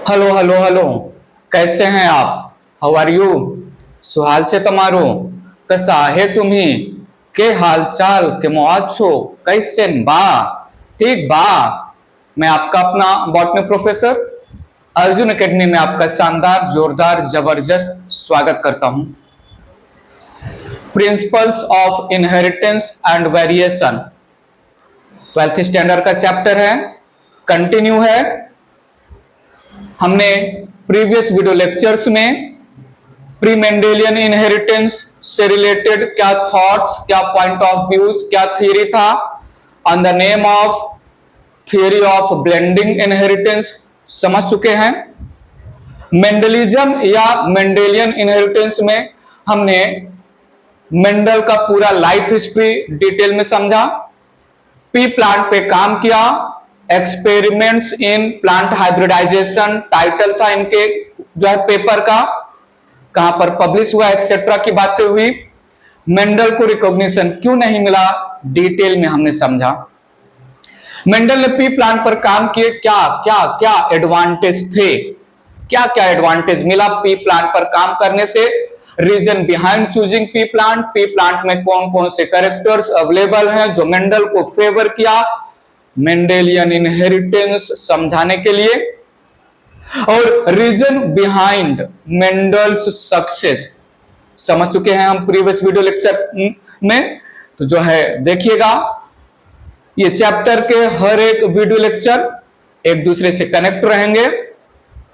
Hello hello hello. कैसे हैं आप? How are you? सुहाल છે તમારું? कसा है तुम्ही? के हालचाल के मौज છો? कैसे बा? ठीक बा? मैं आपका अपना बॉटनी प्रोफेसर अर्जुन एकेडमी में आपका शानदार जोरदार जबरदस्त स्वागत करता हूं। Principles of inheritance and variation 12th standard का चैप्टर है, कंटिन्यू है। हमने प्रीवियस वीडियो लेक्चर्स में प्री मेंडेलियन इनहेरिटेंस से रिलेटेड क्या थॉट्स, क्या पॉइंट ऑफ व्यूज, क्या थ्योरी था on the name of theory of blending inheritance समझ चुके हैं। मेंडलिज्म या मेंडेलियन इनहेरिटेंस में हमने मेंडल का पूरा लाइफ हिस्ट्री डिटेल में समझा, पी प्लांट पे काम किया, experiments in plant hybridization title था इनके जो है पेपर का, कहां पर पब्लिश हुआ एक्सेट्रा की बातें हुई। मेंडल को रिकॉग्निशन क्यों नहीं मिला डिटेल में हमने समझा। मेंडल ने पी प्लांट पर काम किए, क्या क्या क्या एडवांटेज थे, क्या क्या एडवांटेज मिला पी प्लांट पर काम करने से, reason behind choosing pea plant में कौन कौन से कैरेक्टर्स अवेलेबल हैं जो मेंडल को फेवर किया मेंडेलियन इनहेरिटेंस समझाने के लिए, और रीजन बिहाइंड मेंडल्स सक्सेस समझ चुके हैं हम प्रीवियस वीडियो लेक्चर में। तो जो है देखिएगा, ये चैप्टर के हर एक वीडियो लेक्चर एक दूसरे से कनेक्ट रहेंगे,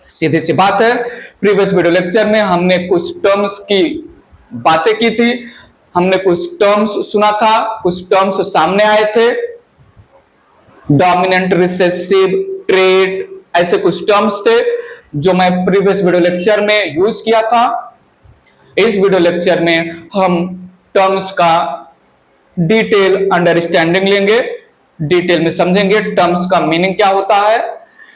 सीधी सी बात है। प्रीवियस वीडियो लेक्चर में हमने कुछ टर्म्स की बातें की थी, हमने कुछ टर्म्स सुना था, कुछ टर्म्स सामने आए थे, डोमिनेंट, रिसेसिव, ट्रेट, ऐसे कुछ टर्म्स थे जो मैं प्रीवियस वीडियो लेक्चर में यूज किया था। इस वीडियो लेक्चर में हम टर्म्स का डिटेल अंडरस्टैंडिंग लेंगे, डिटेल में समझेंगे टर्म्स का मीनिंग क्या होता है।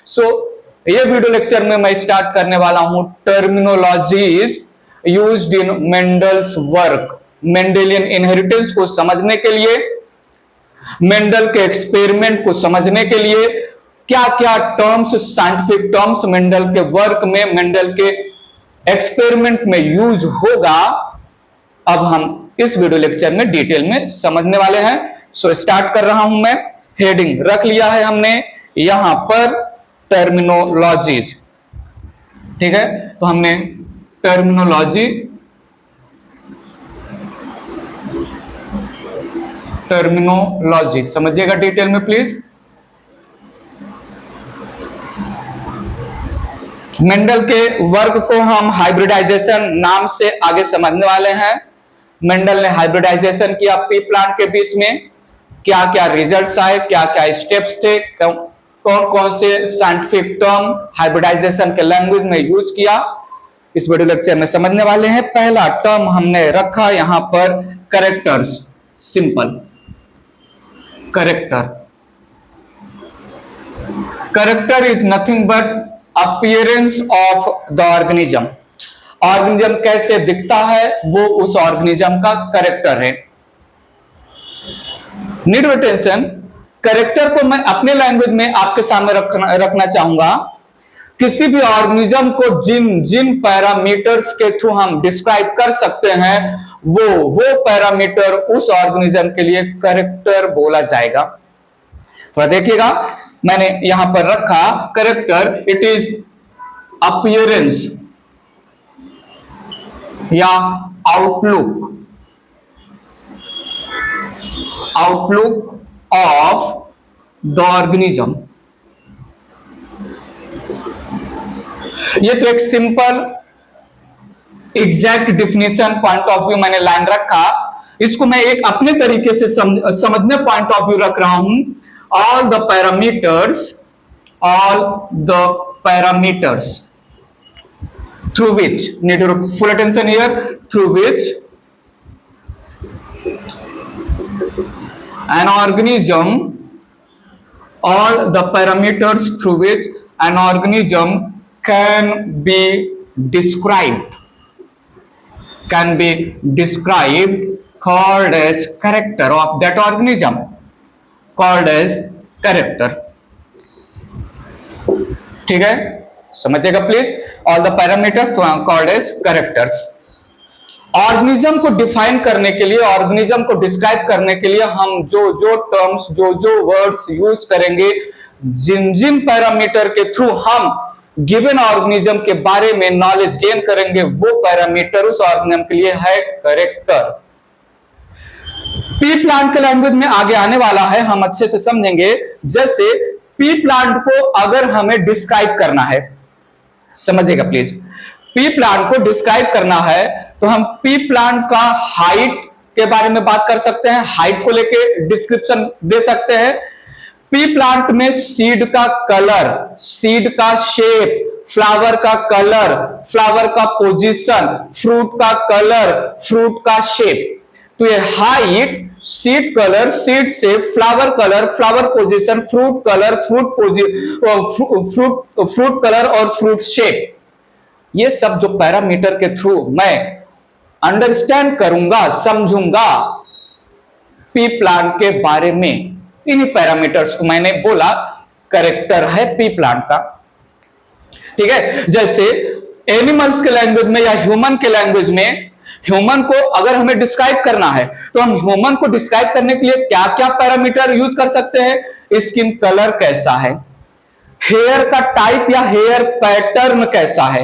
सो ये वीडियो लेक्चर में मैं स्टार्ट करने वाला हूं terminologies used in Mendel's work. Mendelian inheritance को समझने के लिए, मेंडल के एक्सपेरिमेंट को समझने के लिए क्या क्या टर्म्स, साइंटिफिक टर्म्स मेंडल के वर्क में, मेंडल के एक्सपेरिमेंट में यूज होगा, अब हम इस वीडियो लेक्चर में डिटेल में समझने वाले हैं। सो स्टार्ट कर रहा हूं मैं। हेडिंग रख लिया है हमने यहां पर टर्मिनोलॉजीज, ठीक है। तो हमने टर्मिनोलॉजी समझिएगा डिटेल में प्लीज। मेंडल के वर्क को हम हाइब्रिडाइजेशन नाम से आगे समझने वाले हैं। मेंडल ने हाइब्रिडाइजेशन किया पी प्लांट के बीच में, क्या क्या रिजल्ट्स आए, क्या क्या स्टेप्स थे, कौन कौन से साइंटिफिक टर्म हाइब्रिडाइजेशन के लैंग्वेज में यूज किया, इस वीडियो लेक्चर में समझने वाले हैं। पहला टर्म हमने रखा यहां पर characters, simple character. Character is nothing but appearance of the organism. Organism कैसे दिखता है वो उस ऑर्गेनिज्म का कैरेक्टर है। नीड अटेंशन, कैरेक्टर को मैं अपने लैंग्वेज में आपके सामने रखना चाहूंगा। किसी भी ऑर्गेनिज्म को जिन पैरामीटर्स के थ्रू हम डिस्क्राइब कर सकते हैं वो पैरामीटर उस ऑर्गेनिज्म के लिए कैरेक्टर बोला जाएगा। थोड़ा देखिएगा, मैंने यहां पर रखा कैरेक्टर, इट इज अपीयरेंस या आउटलुक ऑफ द ऑर्गेनिज्म। ये तो एक simple exact definition point of view मैंने लाइन रखा, इसको मैं एक अपने तरीके से समझने पॉइंट ऑफ व्यू रख रहा हूं। all the parameters through which, need your full attention here, through which an organism, all the parameters through which an organism can be described called as character of that organism, called as character। ठीक है, समझिएगा please, all the parameters called as characters. Organism को define करने के लिए, organism को describe करने के लिए हम जो जो टर्म्स, जो जो वर्ड्स यूज करेंगे, जिन जिन पैरामीटर के थ्रू हम गिवन ऑर्गेनिज्म के बारे में नॉलेज गेन करेंगे, वो पैरामीटर उस ऑर्गेनिज्म के लिए है कैरेक्टर। पी प्लांट के लैंग्वेज में आगे आने वाला है, हम अच्छे से समझेंगे। जैसे पी प्लांट को अगर हमें डिस्क्राइब करना है, समझिएगा प्लीज, पी प्लांट को डिस्क्राइब करना है तो हम पी प्लांट का हाइट के बारे में बात कर सकते हैं, हाइट को लेके डिस्क्रिप्शन दे सकते हैं। पी प्लांट में सीड का कलर, सीड का शेप, फ्लावर का कलर, फ्लावर का पोजीशन, फ्रूट का कलर, फ्रूट का शेप। तो ये height, seed colour, seed shape, flower colour, flower position, fruit colour, fruit colour और फ्रूट शेप, ये सब जो पैरामीटर के थ्रू मैं अंडरस्टैंड करूंगा, समझूंगा पी प्लांट के बारे में, इन्हीं पैरामीटर्स को मैंने बोला कैरेक्टर है पी प्लांट का। ठीक है, जैसे एनिमल्स के लैंग्वेज में या ह्यूमन के लैंग्वेज में, ह्यूमन को अगर हमें डिस्क्राइब करना है तो हम ह्यूमन को डिस्क्राइब करने के लिए क्या क्या पैरामीटर यूज कर सकते हैं? स्किन कलर कैसा है, हेयर का टाइप या हेयर पैटर्न कैसा है,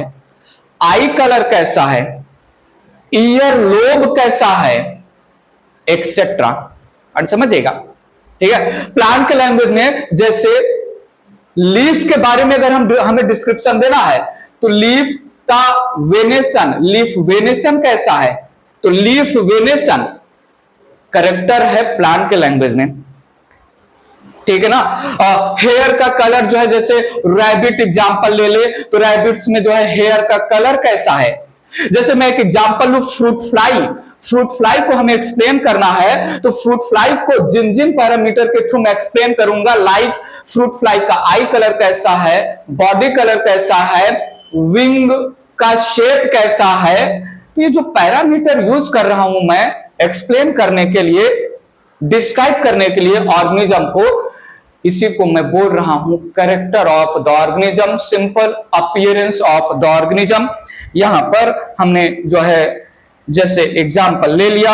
आई कलर कैसा है, ईयर लोब कैसा है, एक्सेट्रा। और समझिएगा, ठीक है। प्लांट के लैंग्वेज में जैसे लीफ के बारे में अगर हमें डिस्क्रिप्शन देना है तो लीफ का वेनेशन, लीफ वेनेशन कैसा है, तो लीफ वेनेशन कैरेक्टर है प्लांट के लैंग्वेज में। ठीक है ना। हेयर का कलर जो है, जैसे रैबिट एग्जांपल ले ले तो रैबिट्स में जो है हेयर का कलर कैसा है। जैसे मैं एक एग्जांपल लूं, फ्रूट फ्लाई, फ्रूट फ्लाई को हमें एक्सप्लेन करना है तो फ्रूट फ्लाई को जिन जिन पैरामीटर के थ्रू मैं एक्सप्लेन करूंगा, लाइक फ्रूट फ्लाई का आई कलर कैसा है, बॉडी कलर कैसा है, विंग का शेप कैसा है, तो ये जो पैरामीटर यूज कर रहा हूं मैं एक्सप्लेन करने के लिए, डिस्क्राइब करने के लिए ऑर्गेनिज्म को, इसी को मैं बोल रहा हूं character of the organism, simple appearance of the organism. यहां पर हमने जो है जैसे एग्जांपल ले लिया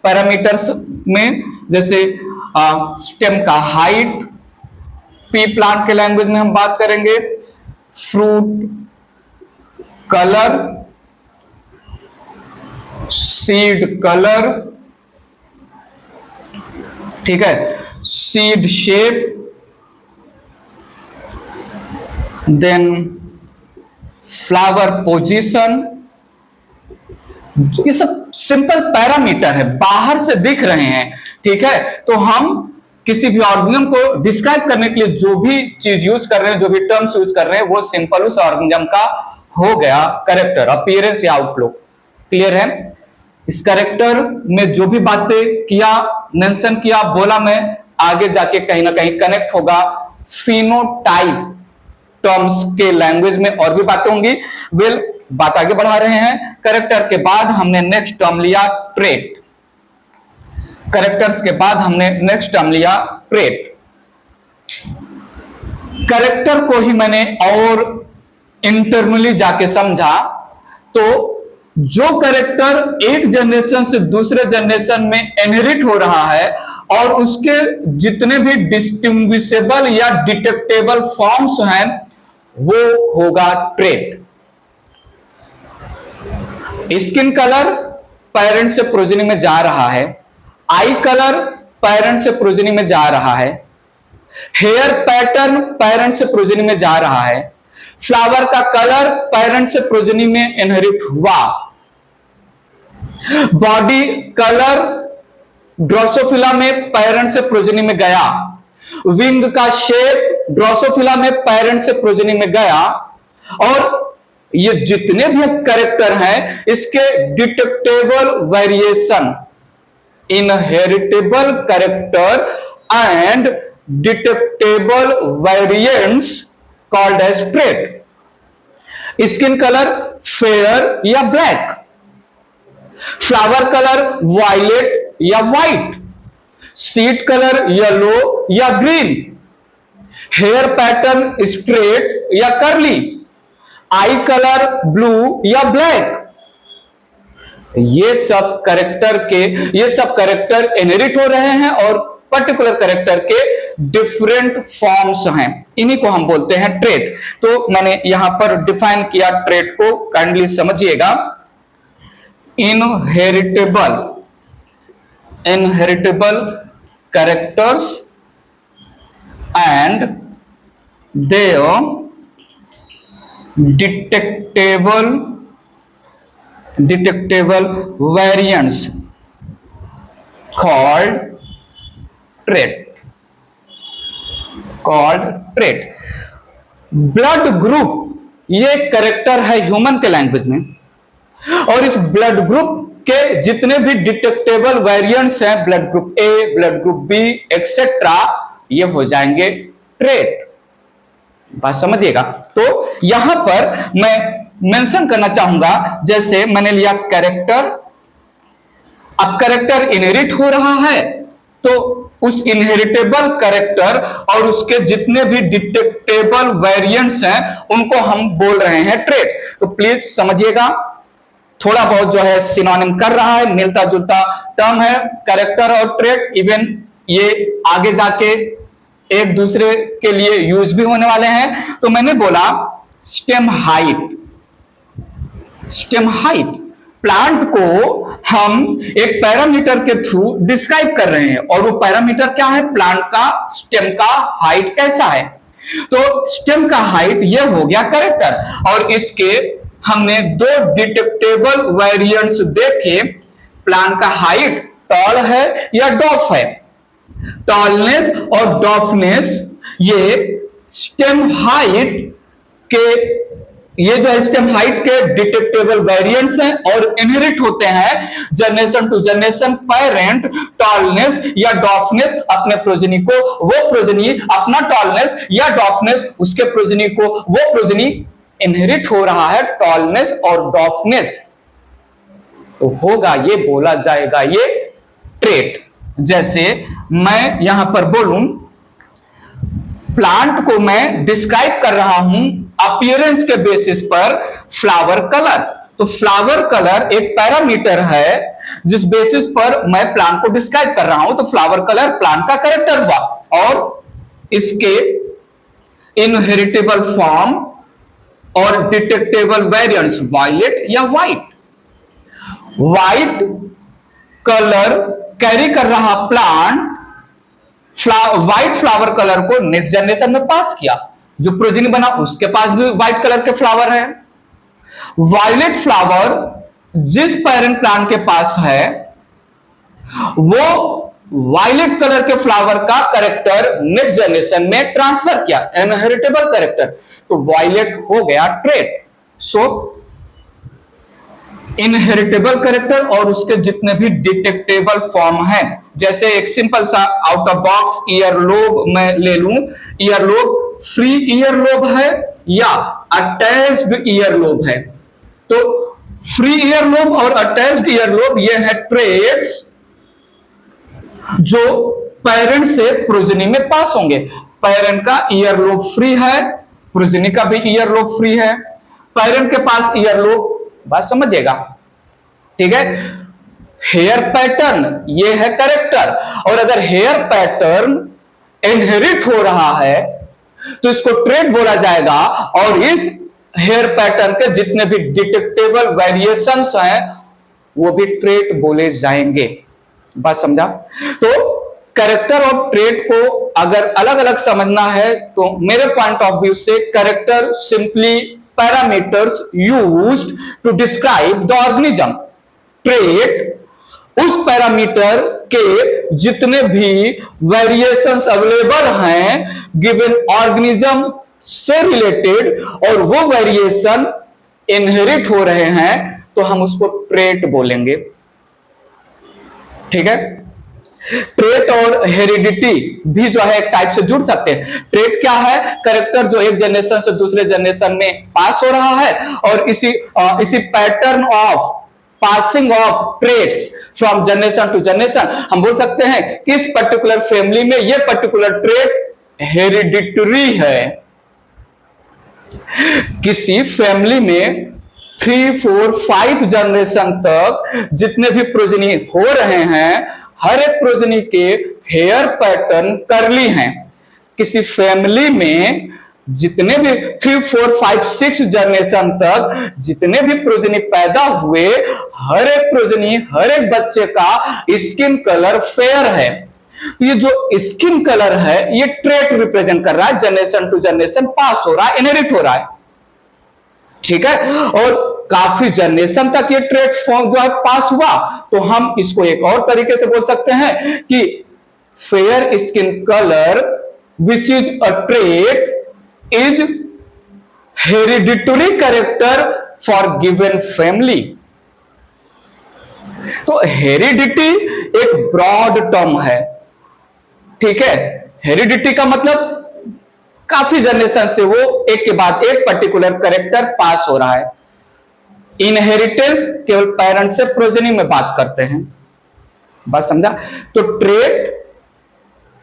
पैरामीटर्स में, जैसे स्टेम का हाइट, पी प्लांट के लैंग्वेज में हम बात करेंगे फ्रूट कलर, सीड कलर, ठीक है, seed shape, then flower position. ये सब सिंपल पैरामीटर है, बाहर से दिख रहे हैं। ठीक है, तो हम किसी भी ऑर्गेनिज्म को डिस्क्राइब करने के लिए जो भी चीज यूज कर रहे हैं, जो भी टर्म्स यूज कर रहे हैं, वो सिंपल उस ऑर्गेनिज्म का हो गया कैरेक्टर, अपीयरेंस या आउटलुक। क्लियर है। इस कैरेक्टर में जो भी बातें किया, मेंशन किया, बोला मैं, आगे जाके कहीं ना कहीं कनेक्ट होगा फिनोटाइप टर्म्स के लैंग्वेज में, और भी बातें होंगी। वेल, बात आगे बढ़ा रहे हैं। कैरेक्टर के बाद हमने नेक्स्ट टर्म लिया ट्रेट। कैरेक्टर्स के बाद हमने नेक्स्ट टर्म लिया ट्रेट। कैरेक्टर को ही मैंने और इंटरनली जाके समझा तो जो कैरेक्टर एक जनरेशन से दूसरे जनरेशन में इनहेरिट हो रहा है और उसके जितने भी डिस्टिंग्विशेबल या डिटेक्टेबल फॉर्म्स हैं, वो होगा ट्रेट। स्किन कलर पेरेंट से प्रोजेनी में जा रहा है, आई कलर पेरेंट से प्रोजेनी में जा रहा है, हेयर पैटर्न पेरेंट से प्रोजेनी में जा रहा है, फ्लावर का कलर पेरेंट से प्रोजेनी में इनहेरिट हुआ, बॉडी कलर ड्रोसोफिला में पेरेंट से प्रोजेनी में गया, विंग का शेप ड्रोसोफिला में पेरेंट से प्रोजेनी में गया, और ये जितने भी कैरेक्टर हैं इसके detectable variation, inheritable character and detectable variants called as trait. Skin colour fair या ब्लैक, फ्लावर कलर वायलेट या व्हाइट, सीड कलर येलो या ग्रीन, हेयर पैटर्न स्ट्रेट या कर्ली, आई कलर ब्लू या ब्लैक, ये सब character inherit हो रहे हैं और पर्टिकुलर कैरेक्टर के डिफरेंट फॉर्म्स हैं, इन्हीं को हम बोलते हैं ट्रेट। तो मैंने यहां पर डिफाइन किया ट्रेट को, काइंडली समझिएगा। Inheritable characters and their detectable variants called trait। Blood group ये कैरेक्टर है ह्यूमन के लैंग्वेज में, और इस ब्लड ग्रुप के जितने भी डिटेक्टेबल वेरिएंट्स हैं, blood group A, blood group B etcetera, ये हो जाएंगे ट्रेट। बात समझिएगा। तो यहां पर मैं मेंशन करना चाहूंगा, जैसे मैंने लिया कैरेक्टर, अब कैरेक्टर इनहेरिट हो रहा है तो उस इनहेरिटेबल कैरेक्टर और उसके जितने भी डिटेक्टेबल वेरिएंट्स हैं उनको हम बोल रहे हैं ट्रेट। तो प्लीज समझिएगा, थोड़ा बहुत जो है सिनोनिम कर रहा है, मिलता जुलता टर्म है कैरेक्टर और ट्रेट। इवन ये आगे जाके एक दूसरे के लिए यूज भी होने वाले हैं। तो मैंने बोला स्टेम हाइट प्लांट को हम एक पैरामीटर के थ्रू डिस्क्राइब कर रहे हैं, और वो पैरामीटर क्या है, प्लांट का स्टेम का हाइट कैसा है। तो स्टेम का हाइट ये हो गया कैरेक्टर, और इसके हमने दो डिटेक्टेबल वेरिएंट्स देखे, प्लांट का हाइट टॉल है या डॉफ है। टॉलनेस और डॉफनेस ये स्टेम हाइट के, ये जो स्टेम हाइट के डिटेक्टेबल वेरिएंट्स हैं और इनहेरिट होते हैं generation to generation. Parent tallness या डॉफनेस अपने प्रोजेनी को, वो प्रोजेनी अपना टॉलनेस या डॉफनेस उसके प्रोजेनी को, वो प्रोजेनी इनहेरिट हो रहा है टॉलनेस और डॉफनेस, तो होगा, ये बोला जाएगा ये ट्रेट। जैसे मैं यहां पर बोलूं, प्लांट को मैं डिस्क्राइब कर रहा हूं अपीयरेंस के बेसिस पर फ्लावर कलर, तो फ्लावर कलर एक पैरामीटर है जिस बेसिस पर मैं प्लांट को डिस्क्राइब कर रहा हूं। तो फ्लावर कलर प्लांट का कैरेक्टर हुआ, और इसके इनहेरिटेबल फॉर्म और डिटेक्टेबल वेरिएंट्स वायलेट या व्हाइट। व्हाइट कलर कैरी कर रहा प्लांट व्हाइट फ्लावर कलर को नेक्स्ट जनरेशन में पास किया, जो प्रोजेनी बना उसके पास भी व्हाइट कलर के फ्लावर है। वायलेट फ्लावर जिस पेरेंट प्लांट के पास है वो वायलेट कलर के फ्लावर का कैरेक्टर नेक्स्ट जनरेशन में ट्रांसफर किया, इनहेरिटेबल कैरेक्टर, तो वायलेट हो गया ट्रेट। सो इनहेरिटेबल कैरेक्टर और उसके जितने भी डिटेक्टेबल फॉर्म हैं, जैसे एक सिंपल सा आउट ऑफ बॉक्स ईयरलोब मैं ले लूं, ईयरलोब फ्री ईयरलोब है या अटैच्ड ईयरलोब है। तो फ्री ईयरलोब और अटैच्ड ईयरलोब ये है ट्रेट्स जो पेरेंट से प्रोजेनी में पास होंगे। पेरेंट का ईयरलोब फ्री है, प्रोजेनी का भी ईयरलोब फ्री है, पेरेंट के पास ईयरलोब, बात समझिएगा, ठीक है। हेयर पैटर्न ये है कैरेक्टर, और अगर हेयर पैटर्न इनहेरिट हो रहा है तो इसको ट्रेट बोला जाएगा, और इस हेयर पैटर्न के जितने भी डिटेक्टेबल वेरिएशंस हैं वो भी ट्रेट बोले जाएंगे। बात समझा? तो कैरेक्टर और ट्रेट को अगर अलग अलग समझना है तो मेरे पॉइंट ऑफ व्यू से character simply parameters used to describe the organism. Trait उस पैरामीटर के जितने भी वेरिएशंस अवेलेबल हैं गिवन ऑर्गेनिज्म से रिलेटेड, और वो वेरिएशन इनहेरिट हो रहे हैं तो हम उसको ट्रेट बोलेंगे, ठीक है। ट्रेट और हेरिडिटी भी जो है एक टाइप से जुड़ सकते हैं। ट्रेट क्या है? कैरेक्टर जो एक जनरेशन से दूसरे जनरेशन में पास हो रहा है, और इसी pattern of passing of traits from generation to generation हम बोल सकते हैं कि इस पर्टिकुलर फैमिली में ये पर्टिकुलर ट्रेट हेरिडिटरी है। किसी फैमिली में 3, 4, 5 जनरेशन तक जितने भी प्रोजनी हो रहे हैं, हर एक प्रोजनी के हेयर पैटर्न कर्ली हैं। किसी फैमिली में जितने भी 3, 4, 5, 6 जनरेशन तक जितने भी प्रोजनी पैदा हुए, हर एक प्रोजनी, हर एक बच्चे का स्किन कलर फेयर है। तो ये जो स्किन कलर है, ये ट्रेट रिप्रेजेंट कर रहा है, जनरेशन टू जनरेशन पास हो रहा है, इनहेरिट हो रहा है। ठीक है, और काफी जनरेशन तक ये ट्रेट फॉर्म जो है पास हुआ, तो हम इसको एक और तरीके से बोल सकते हैं कि fair skin colour which is a trait is hereditary character for given family. तो हेरिडिटी एक ब्रॉड टर्म है। ठीक है, हेरिडिटी का मतलब काफी जनरेशन से वो एक के बाद एक पर्टिकुलर कैरेक्टर पास हो रहा है। इनहेरिटेंस केवल पेरेंट्स से प्रोजेनी में बात करते हैं। बात समझा? तो ट्रेट,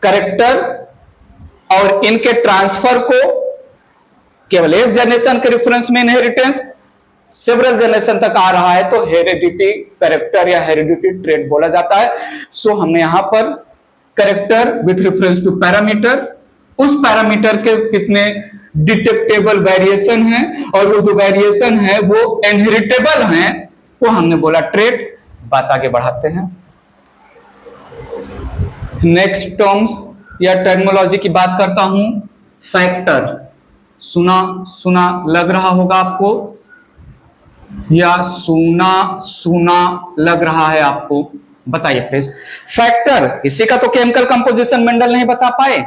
कैरेक्टर और इनके ट्रांसफर को केवल एक जनरेशन के रेफरेंस में इनहेरिटेंस, सेवरल जनरेशन तक आ रहा है तो हेरिडिटी कैरेक्टर या हेरिडिटी ट्रेट बोला जाता है। सो हमने यहां पर character with reference to parameter, उस पैरामीटर के कितने डिटेक्टेबल वेरिएशन हैं और वो जो वेरिएशन है वो इनहेरिटेबल हैं, तो हमने बोला ट्रेट। बात आगे बढ़ाते हैं। नेक्स्ट टर्म्स या टर्मिनोलॉजी की बात करता हूं। फैक्टर, सुना सुना लग रहा होगा आपको, या सुना सुना लग रहा है आपको? बताइए प्लीज। फैक्टर, इसी का तो केमिकल कंपोजिशन मेंडल नहीं बता पाए।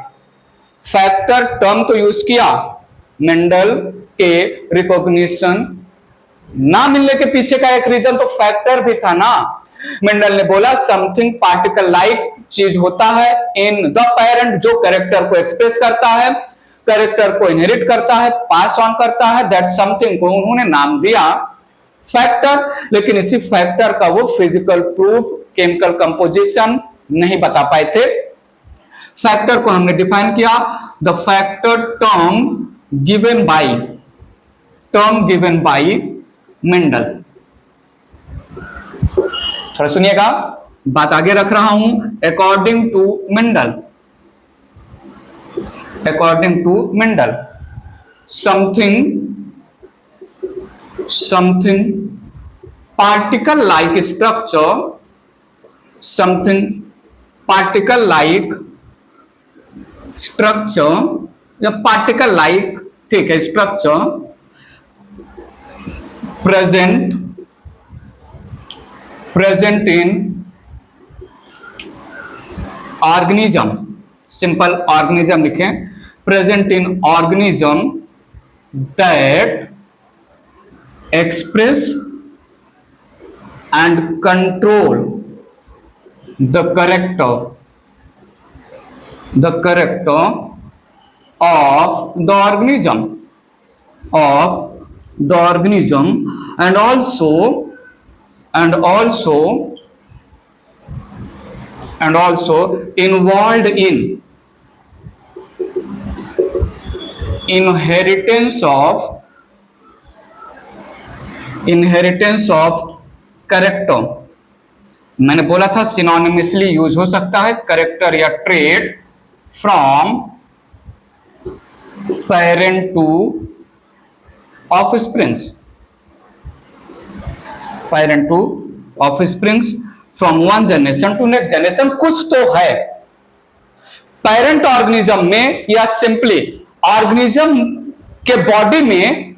फैक्टर टर्म तो यूज किया, मेंडल के रिकॉग्निशन ना मिलने के पीछे का एक रीजन तो फैक्टर भी था ना। मेंडल ने बोला समथिंग पार्टिकल लाइक चीज होता है इन द पेरेंट, जो कैरेक्टर को एक्सप्रेस करता है, कैरेक्टर को इनहेरिट करता है, पास ऑन करता है, दैट समथिंग को उन्होंने नाम दिया फैक्टर। लेकिन इसी फैक्टर का वो फिजिकल प्रूफ, केमिकल कंपोजिशन नहीं बता पाए थे। फैक्टर को हमने डिफाइन किया, the factor term given by Mendel. थोड़ा सुनिएगा, बात आगे रख रहा हूं। According to Mendel something particle like structure, या पार्टिकल लाइक, ठीक है, structure present in organism, simple organism लिखें, present in organism that express and control the character of the organism and also involved in inheritance of character। मैंने बोला था synonymously use हो सकता है कैरेक्टर या trait from parent to offsprings, from one generation to next generation. कुछ तो है पेरेंट ऑर्गेनिज्म में या सिंपली ऑर्गेनिज्म के बॉडी में,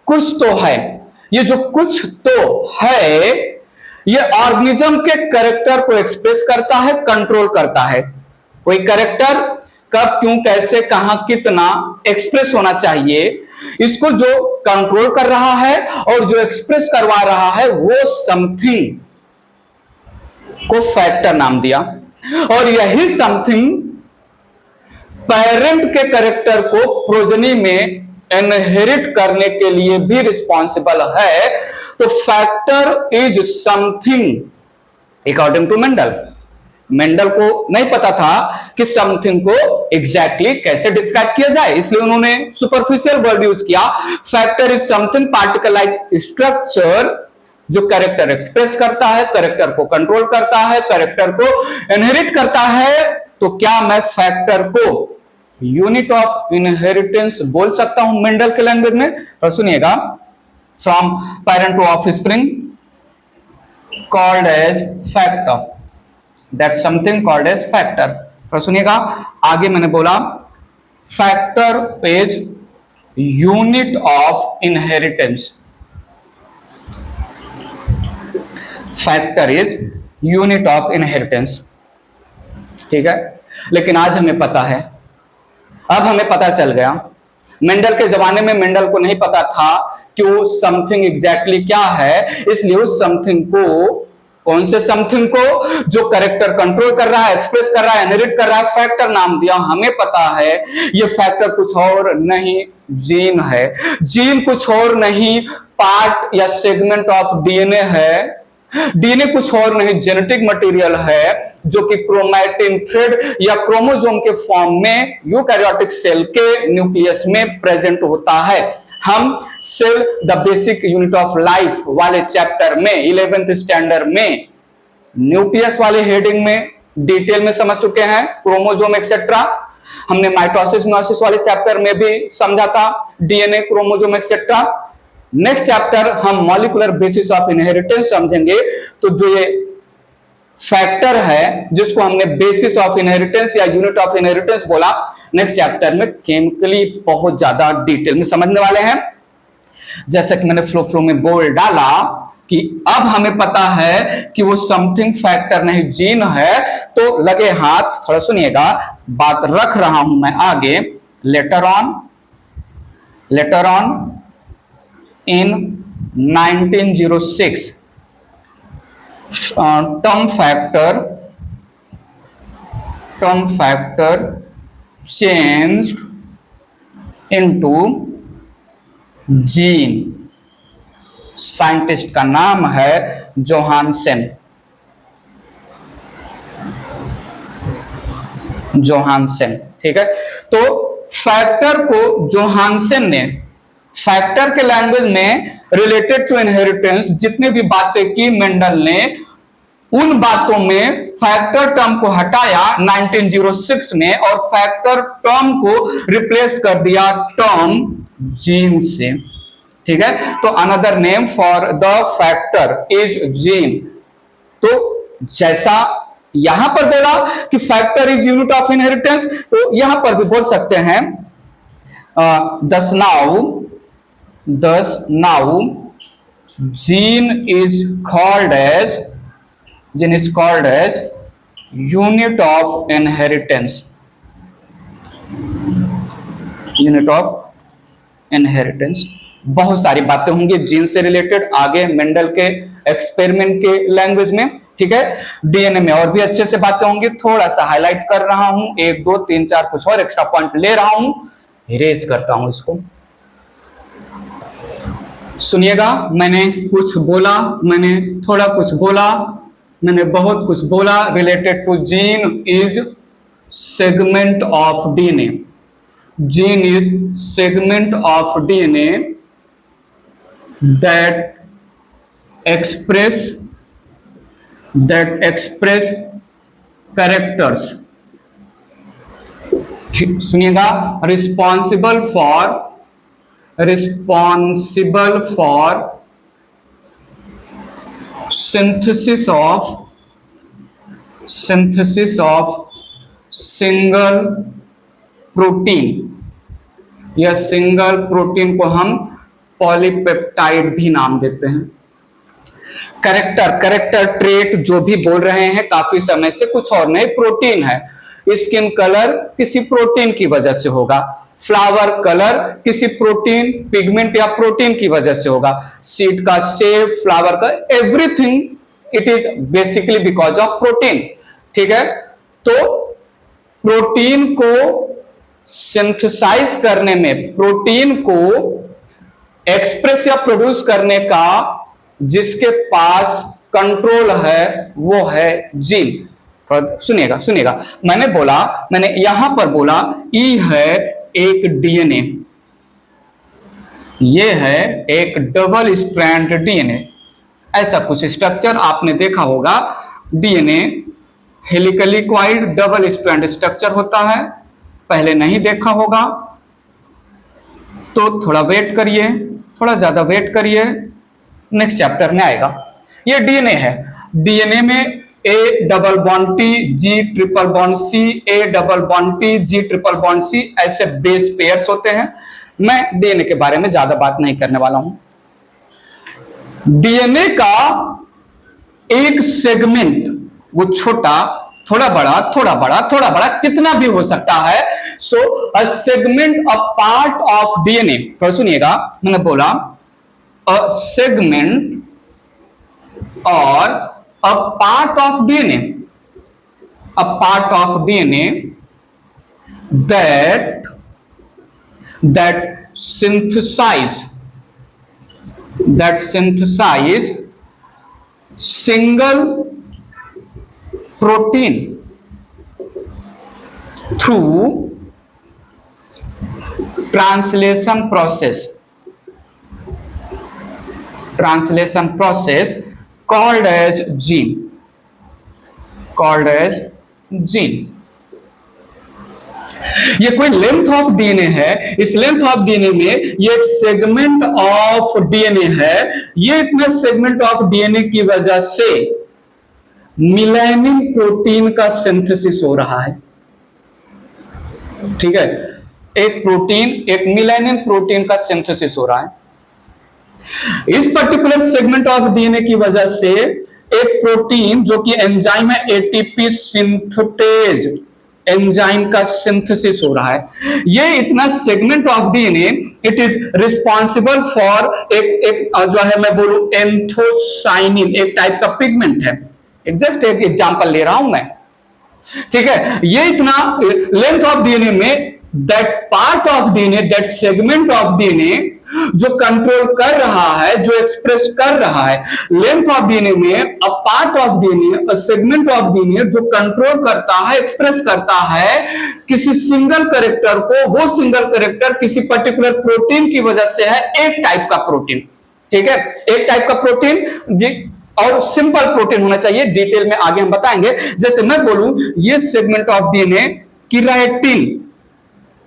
कुछ तो है। ये जो कुछ तो है, ये ऑर्गेनिज्म के कैरेक्टर को एक्सप्रेस करता है, कंट्रोल करता है। कोई कैरेक्टर कब, क्यों, कैसे, कहां, कितना एक्सप्रेस होना चाहिए, इसको जो कंट्रोल कर रहा है और जो एक्सप्रेस करवा रहा है, वो समथिंग को फैक्टर नाम दिया। और यही समथिंग पेरेंट के कैरेक्टर को प्रोजनी में इनहेरिट करने के लिए भी रिस्पॉन्सिबल है। तो factor is something according to Mendel Mendel को नहीं पता था कि समथिंग को एग्जैक्टली कैसे डिस्क्राइब किया जाए, इसलिए उन्होंने सुपरफिशियल वर्ड यूज किया। Factor is something particle like structure जो कैरेक्टर एक्सप्रेस करता है, कैरेक्टर को कंट्रोल करता है, कैरेक्टर को इनहेरिट करता है। तो क्या मैं फैक्टर को यूनिट ऑफ इनहेरिटेंस बोल सकता हूं मेंडल के लैंग्वेज में? तो सुनिएगा, from parent to offspring called as factor, that something called as factor. तो सुनिएगा, आगे मैंने बोला factor is unit of inheritance, factor is unit of inheritance, ठीक है। लेकिन आज हमें पता है, अब हमें पता चल गया, मेंडल के जमाने में मेंडल को नहीं पता था कि वो समथिंग एग्जैक्टली क्या है, इसलिए उस समथिंग को, कौन से समथिंग को, जो कैरेक्टर कंट्रोल कर रहा है, एक्सप्रेस कर रहा है, इनहेरिट कर रहा है, फैक्टर नाम दिया। हमें पता है ये फैक्टर कुछ और नहीं जीन है, जीन कुछ और नहीं पार्ट या सेगमेंट ऑफ डीएनए है, डीएनए कुछ और नहीं जेनेटिक मटेरियल है जो कि क्रोमैटिन थ्रेड या क्रोमोसोम के फॉर्म में यूकैरियोटिक सेल के न्यूक्लियस में प्रेजेंट होता है। हम cell the basic unit of life वाले चैप्टर में 11th स्टैंडर्ड में न्यूक्लियस वाले हेडिंग में डिटेल में समझ चुके हैं, क्रोमोसोम एक्सेट्रा। हमने माइटोसिस मियोसिस वाले चैप्टर में भी समझा था DNA, chromosome etcetera. Next chapter हम मॉलिक्यूलर बेसिस ऑफ इनहेरिटेंस समझेंगे। तो जो ये फैक्टर है जिसको हमने बेसिस ऑफ इनहेरिटेंस या यूनिट ऑफ इनहेरिटेंस बोला, नेक्स्ट चैप्टर में केमिकली बहुत ज्यादा डिटेल में समझने वाले हैं। जैसा कि मैंने फ्लो में बोल डाला कि अब हमें पता है कि वो समथिंग फैक्टर नहीं जीन है, तो लगे हाथ, थोड़ा सुनिएगा, बात रख रहा हूं मैं आगे। Later on in 1906 term factor changed into gene। Scientist का नाम है जोहानसन, ठीक है। तो फैक्टर को जोहानसन ने फैक्टर के लैंग्वेज में रिलेटेड टू इनहेरिटेंस जितने भी बातें की मेंडल ने, उन बातों में फैक्टर टर्म को हटाया 1906 में और फैक्टर टर्म को रिप्लेस कर दिया टर्म जीन से, ठीक है। तो another name for the factor is gene. तो जैसा यहां पर बोला कि factor is unit of inheritance, तो यहां पर भी बोल सकते हैं thus now gene is called as unit of inheritance, बहुत सारी बातें होंगी जीन से रिलेटेड आगे मेंडल के एक्सपेरिमेंट के लैंग्वेज में, ठीक है। डीएनए में और भी अच्छे से बातें होंगी, थोड़ा सा हाईलाइट कर रहा हूं, 1 2 3 4 कुछ और एक्स्ट्रा पॉइंट ले रहा हूं, इरेज करता हूं इसको। सुनिएगा, मैंने कुछ बोला, मैंने थोड़ा कुछ बोला, मैंने बहुत कुछ बोला related to gene is segment of DNA. Gene is segment of DNA that express characters, सुनिएगा, responsible for synthesis of single protein, या सिंगल प्रोटीन को हम पॉलीपेप्टाइड भी नाम देते हैं। कैरेक्टर ट्रेट जो भी बोल रहे हैं काफी समय से, कुछ और नहीं, प्रोटीन है। स्किन कलर किसी प्रोटीन की वजह से होगा, फ्लावर कलर किसी प्रोटीन, पिगमेंट या प्रोटीन की वजह से होगा, सीड का शेप, फ्लावर का, everything it is basically because of protein, ठीक है। तो प्रोटीन को सिंथेसाइज करने में, प्रोटीन को एक्सप्रेस या प्रोड्यूस करने का जिसके पास कंट्रोल है वो है जीन। सुनिएगा सुनिएगा, मैंने यहां पर बोला ई है एक डीएनए, ये है एक डबल स्ट्रैंड डीएनए। ऐसा कुछ स्ट्रक्चर आपने देखा होगा, DNA helically coiled double strand structure होता है, पहले नहीं देखा होगा तो थोड़ा वेट करिए, थोड़ा ज्यादा वेट करिए, नेक्स्ट चैप्टर में आएगा। ये डीएनए है, डीएनए में A double bond T, G triple bond C, A double bond T, G triple bond C, ऐसे बेस पेयर्स होते हैं। मैं डीएनए के बारे में ज्यादा बात नहीं करने वाला हूं। डीएनए का एक सेगमेंट, वो छोटा, थोड़ा बड़ा, थोड़ा बड़ा, थोड़ा बड़ा, कितना भी हो सकता है। So a segment a part of DNA, तो सुनिएगा, मैंने बोला अ सेगमेंट और a part of DNA, a part of DNA that synthesize single protein through translation process called as gene। ये कोई लेंथ ऑफ डीएनए है, इस लेंथ ऑफ डीएनए में ये एक सेगमेंट ऑफ डीएनए है। ये इतना सेगमेंट ऑफ डीएनए की वजह से मिलानिन प्रोटीन का सिंथेसिस हो रहा है। ठीक है, एक प्रोटीन, एक मिलानिन प्रोटीन का सिंथेसिस हो रहा है। इस पर्टिकुलर सेगमेंट ऑफ डीएनए की वजह से एक प्रोटीन जो कि एंजाइम है, एटीपी सिंथेटेज एंजाइम का सिंथेसिस हो रहा है। ये इतना segment of DNA, it is responsible for एक जो है, मैं बोलूं एंथोसाइनिन, एक टाइप का पिगमेंट है। जस्ट एक एग्जांपल ले रहा हूं मैं, ठीक है। ये इतना लेंथ ऑफ डीएनए में that part of DNA, that segment of DNA जो कंट्रोल कर रहा है, जो एक्सप्रेस कर रहा है, लेंथ ऑफ डीएनए में अ part of DNA, a segment of DNA जो कंट्रोल करता है, एक्सप्रेस करता है किसी सिंगल कैरेक्टर को। वो सिंगल कैरेक्टर किसी पर्टिकुलर प्रोटीन की वजह से है, एक टाइप का प्रोटीन, ठीक है, एक टाइप का प्रोटीन, और सिंपल प्रोटीन होना चाहिए। डिटेल में आगे हम बताएंगे। जैसे मैं बोलूं ये segment of DNA keratin,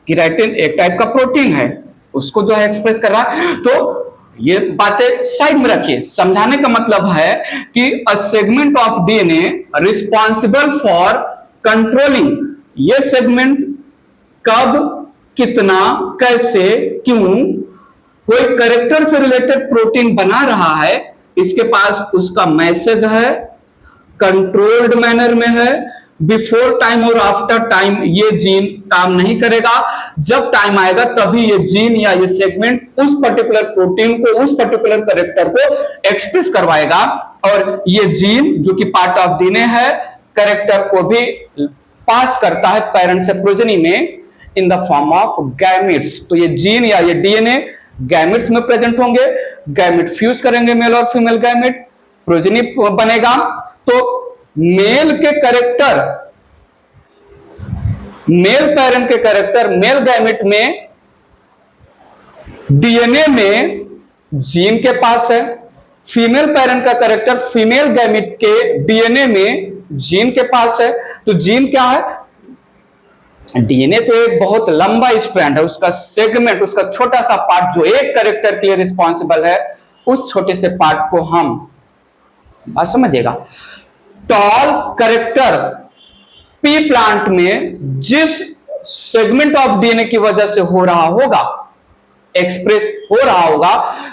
keratin एक टाइप का प्रोटीन है, उसको जो है एक्सप्रेस कर रहा है। तो ये बातें साइड में रखिए, समझाने का मतलब है कि a segment of DNA responsible for controlling, ये सेगमेंट कब, कितना, कैसे, क्यों कोई कैरेक्टर से रिलेटेड प्रोटीन बना रहा है, इसके पास उसका मैसेज है, कंट्रोल्ड मैनर में है। बिफोर टाइम और आफ्टर टाइम ये जीन काम नहीं करेगा। जब टाइम आएगा तभी ये जीन या ये सेगमेंट उस पर्टिकुलर प्रोटीन को, उस पर्टिकुलर कैरेक्टर को एक्सप्रेस करवाएगा। और ये जीन जो कि पार्ट ऑफ डीएनए है, कैरेक्टर को भी पास करता है पेरेंट से प्रोजेनी में in the form of gametes. तो ये जीन या ये डीएनए गैमेट्स में प्रेजेंट होंगे, गैमेट फ्यूज करेंगे, मेल और फीमेल गैमेट, प्रोजेनी बनेगा। तो मेल के कैरेक्टर, मेल पेरेंट के कैरेक्टर मेल गैमेट में डीएनए में जीन के पास है, फीमेल पेरेंट का कैरेक्टर फीमेल गैमेट के डीएनए में जीन के पास है। तो जीन क्या है? डीएनए तो एक बहुत लंबा स्ट्रैंड है, उसका सेगमेंट, उसका छोटा सा पार्ट जो एक कैरेक्टर के लिए रिस्पॉन्सिबल है, उस छोटे से पार्ट को हम, बात समझिएगा, टॉल कैरेक्टर पी प्लांट में जिस सेगमेंट ऑफ डीएनए की वजह से हो रहा होगा, एक्सप्रेस हो रहा होगा,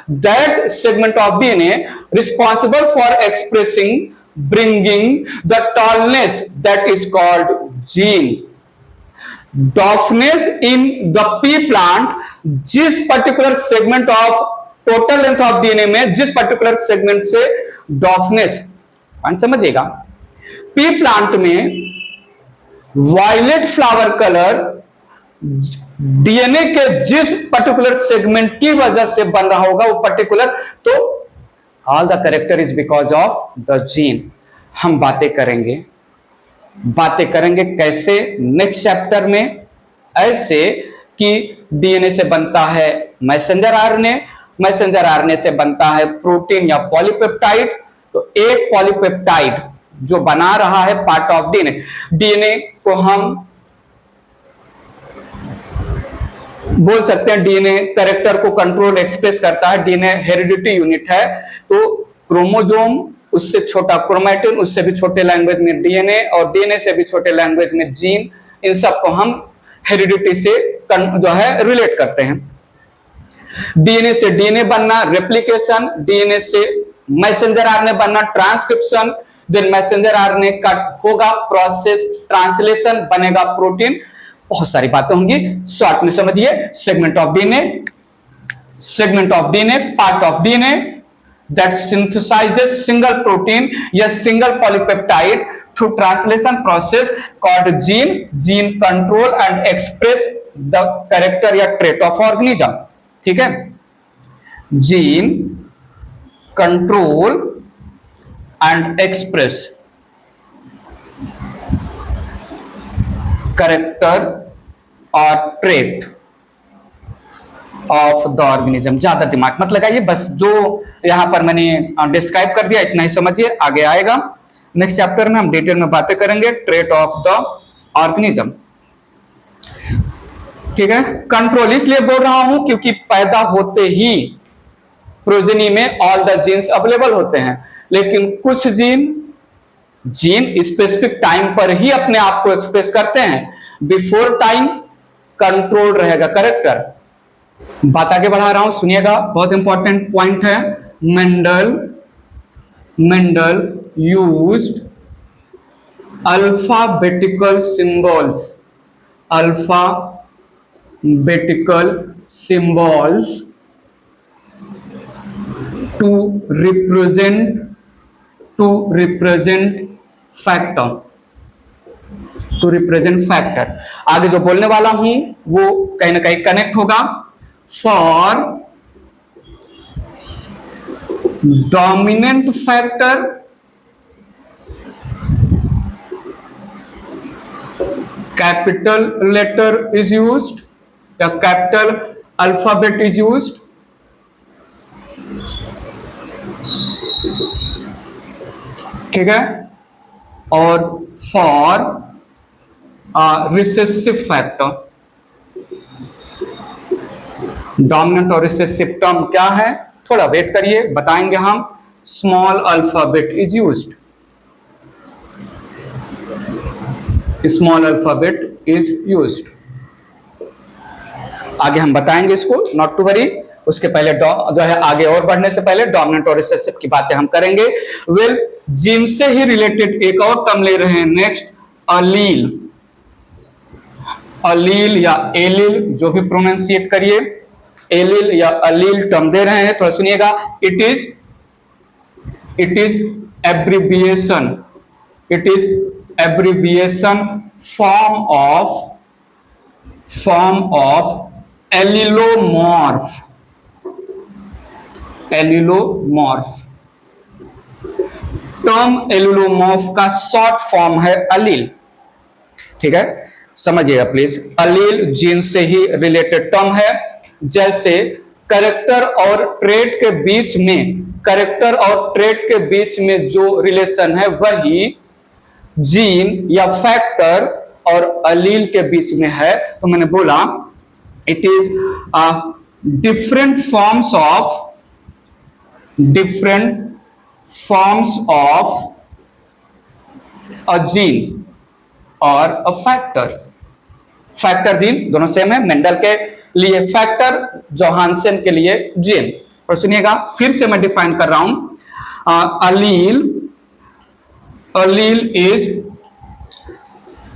that segment of DNA responsible for expressing, bringing the tallness that is called gene. Dwarfness in the pea plant, जिस particular segment of total length of DNA में जिस पर्टिकुलर सेगमेंट से डॉफनेस, समझिएगा, पी प्लांट में violet flower colour DNA के जिस particular segment की वजह से बन रहा होगा वो पर्टिकुलर, तो all the character is because of the gene. हम बातें करेंगे बातें करेंगे कैसे नेक्स्ट चैप्टर में। ऐसे कि डीएनए से बनता है मैसेंजर आरएनए, मैसेंजर आरएनए से बनता है प्रोटीन या पॉलीपेप्टाइड। तो एक पॉलीपेप्टाइड जो बना रहा है पार्ट ऑफ डीएनए, डीएनए को हम बोल सकते हैं डीएनए कैरेक्टर को कंट्रोल एक्सप्रेस करता है। डीएनए हेरिडिटी यूनिट है, तो क्रोमोजोम, उससे छोटा क्रोमैटिन, उससे भी छोटे लैंग्वेज में डीएनए, और डीएनए से भी छोटे लैंग्वेज में जीन। इन सब को हम हेरिडिटी से जो है रिलेट करते हैं। डीएनए से डीएनए बनना रेप्लिकेशन, डीएनए से मैसेंजर आरएनए बनना ट्रांसक्रिप्शन, देन मैसेंजर आरएनए का होगा प्रोसेस ट्रांसलेशन, बनेगा प्रोटीन। बहुत सारी बातें होंगी, शॉर्ट में समझिए। Segment of DNA, segment of DNA, part of DNA that synthesizes single protein या single polypeptide through translation process called gene. Gene control and express the character या trait of organism. ठीक है, gene control and express character or trait of the organism. ज्यादा दिमाग मत लगाइए, बस जो यहां पर मैंने डिस्क्राइब कर दिया इतना ही समझिए, आगे आएगा नेक्स्ट चैप्टर में हम डिटेल में बातें करेंगे ट्रेट ऑफ द ऑर्गेनिज्म। ठीक है, कंट्रोल इसलिए बोल रहा हूं क्योंकि पैदा होते ही प्रोजेनी में ऑल द जीन्स अवेलेबल होते हैं, लेकिन कुछ जीन स्पेसिफिक टाइम पर ही अपने आप को एक्सप्रेस करते हैं। बिफोर टाइम कंट्रोल रहेगा कैरेक्टर। बात आगे बढ़ा रहा हूं, सुनिएगा, बहुत इंपॉर्टेंट पॉइंट है। Mendel used alphabetical symbols to represent factor. आगे जो बोलने वाला हूं वो कहीं ना कहीं कनेक्ट होगा। For dominant factor, capital letter is used, the capital alphabet is used. ठीक है, और for recessive factor, डोमिनेंट और रिसेसिव टर्म क्या है, थोड़ा वेट करिए, बताएंगे हम। Small alphabet is used, small alphabet is used. आगे हम बताएंगे इसको, नॉट टू वरी। उसके पहले जो है आगे और बढ़ने से पहले डोमिनेंट और रिसेसिव की बातें हम करेंगे। वेल, जीन से ही रिलेटेड एक और टर्म ले रहे हैं नेक्स्ट, अलील। अलील या एलील, जो भी प्रोनाउंसिएट करिए, एलील या अलील टर्म दे रहे हैं, तो सुनिएगा। It is abbreviation form of allelomorph. Term allelomorph का शॉर्ट फॉर्म है अलील। ठीक है, समझिएगा प्लीज। अलील जीन से ही रिलेटेड टर्म है। जैसे कैरेक्टर और ट्रेट के बीच में जो रिलेशन है वही जीन या फैक्टर और अलील के बीच में है। तो मैंने बोला it is different forms of a gene और अ फैक्टर जीन दोनों सेम है। मेंडल के लिए फैक्टर, जोहानसन के लिए जीन। और सुनिएगा, फिर से मैं डिफाइन कर रहा हूं। Allele is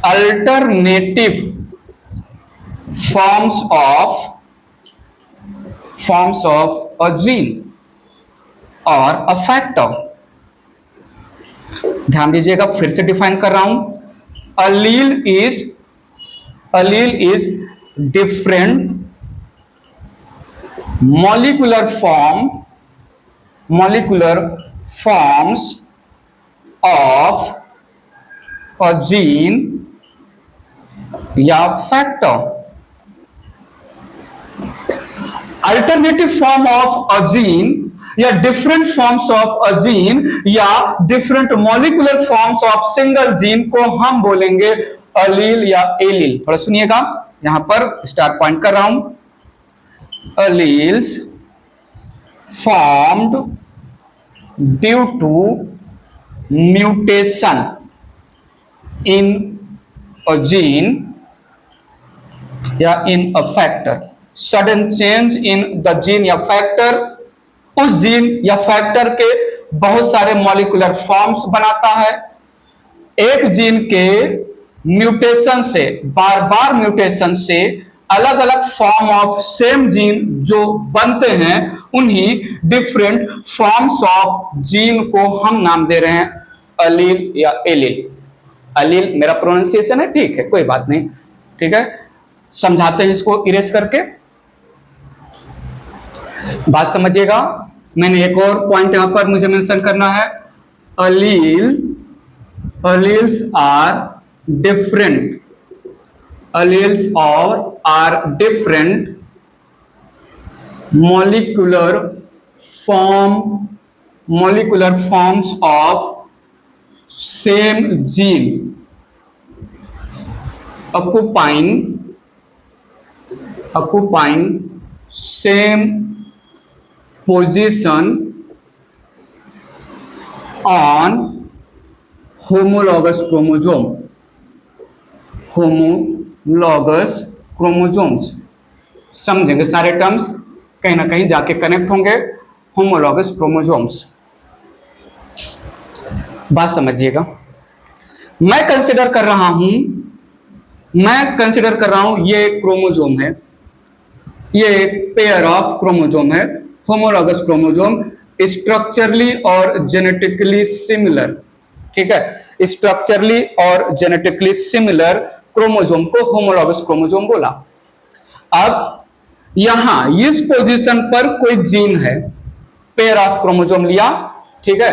alternative forms of a gene और अ फैक्टर। ध्यान दीजिएगा, फिर से डिफाइन कर रहा हूं। Allele is different molecular forms of a gene या factor. Alternative form of a gene या different forms of a gene या different molecular forms of single gene को हम बोलेंगे अलील या एलील। थोड़ा सुनिएगा, यहां पर स्टार पॉइंट कर रहा हूं। Alleles formed due to mutation in a gene या in a factor. Sudden change in the gene या फैक्टर उस जीन या फैक्टर के बहुत सारे मॉलिक्यूलर फॉर्म्स बनाता है। एक जीन के म्यूटेशन से, बार बार म्यूटेशन से अलग अलग फॉर्म ऑफ सेम जीन जो बनते हैं, उन्हीं डिफरेंट फॉर्म्स ऑफ जीन को हम नाम दे रहे हैं अलील या एलील। अलील मेरा प्रोनाउंसिएशन है, ठीक है, कोई बात नहीं, ठीक है, समझाते हैं इसको इरेज करके। बात समझिएगा। मैंने एक और पॉइंट यहां पर मुझे मेंशन करना है। अलील्स आर डिफरेंट, अलील्स और are different molecular forms of same gene occupying same position on homologous chromosomes। समझेंगे सारे टर्म्स, कहीं ना कहीं जाके कनेक्ट होंगे। होमोलॉगस क्रोमोसोम्स, बात समझिएगा। मैं कंसिडर कर रहा हूं ये एक क्रोमोसोम है, ये एक पेयर ऑफ क्रोमोसोम है, होमोलॉगस क्रोमोसोम, स्ट्रक्चरली और जेनेटिकली सिमिलर। ठीक है, स्ट्रक्चरली और जेनेटिकली सिमिलर क्रोमोसोम को होमोलॉगस क्रोमोसोम बोला। अब यहां इस पोजीशन पर कोई जीन है, पेयर ऑफ क्रोमोसोम लिया, ठीक है,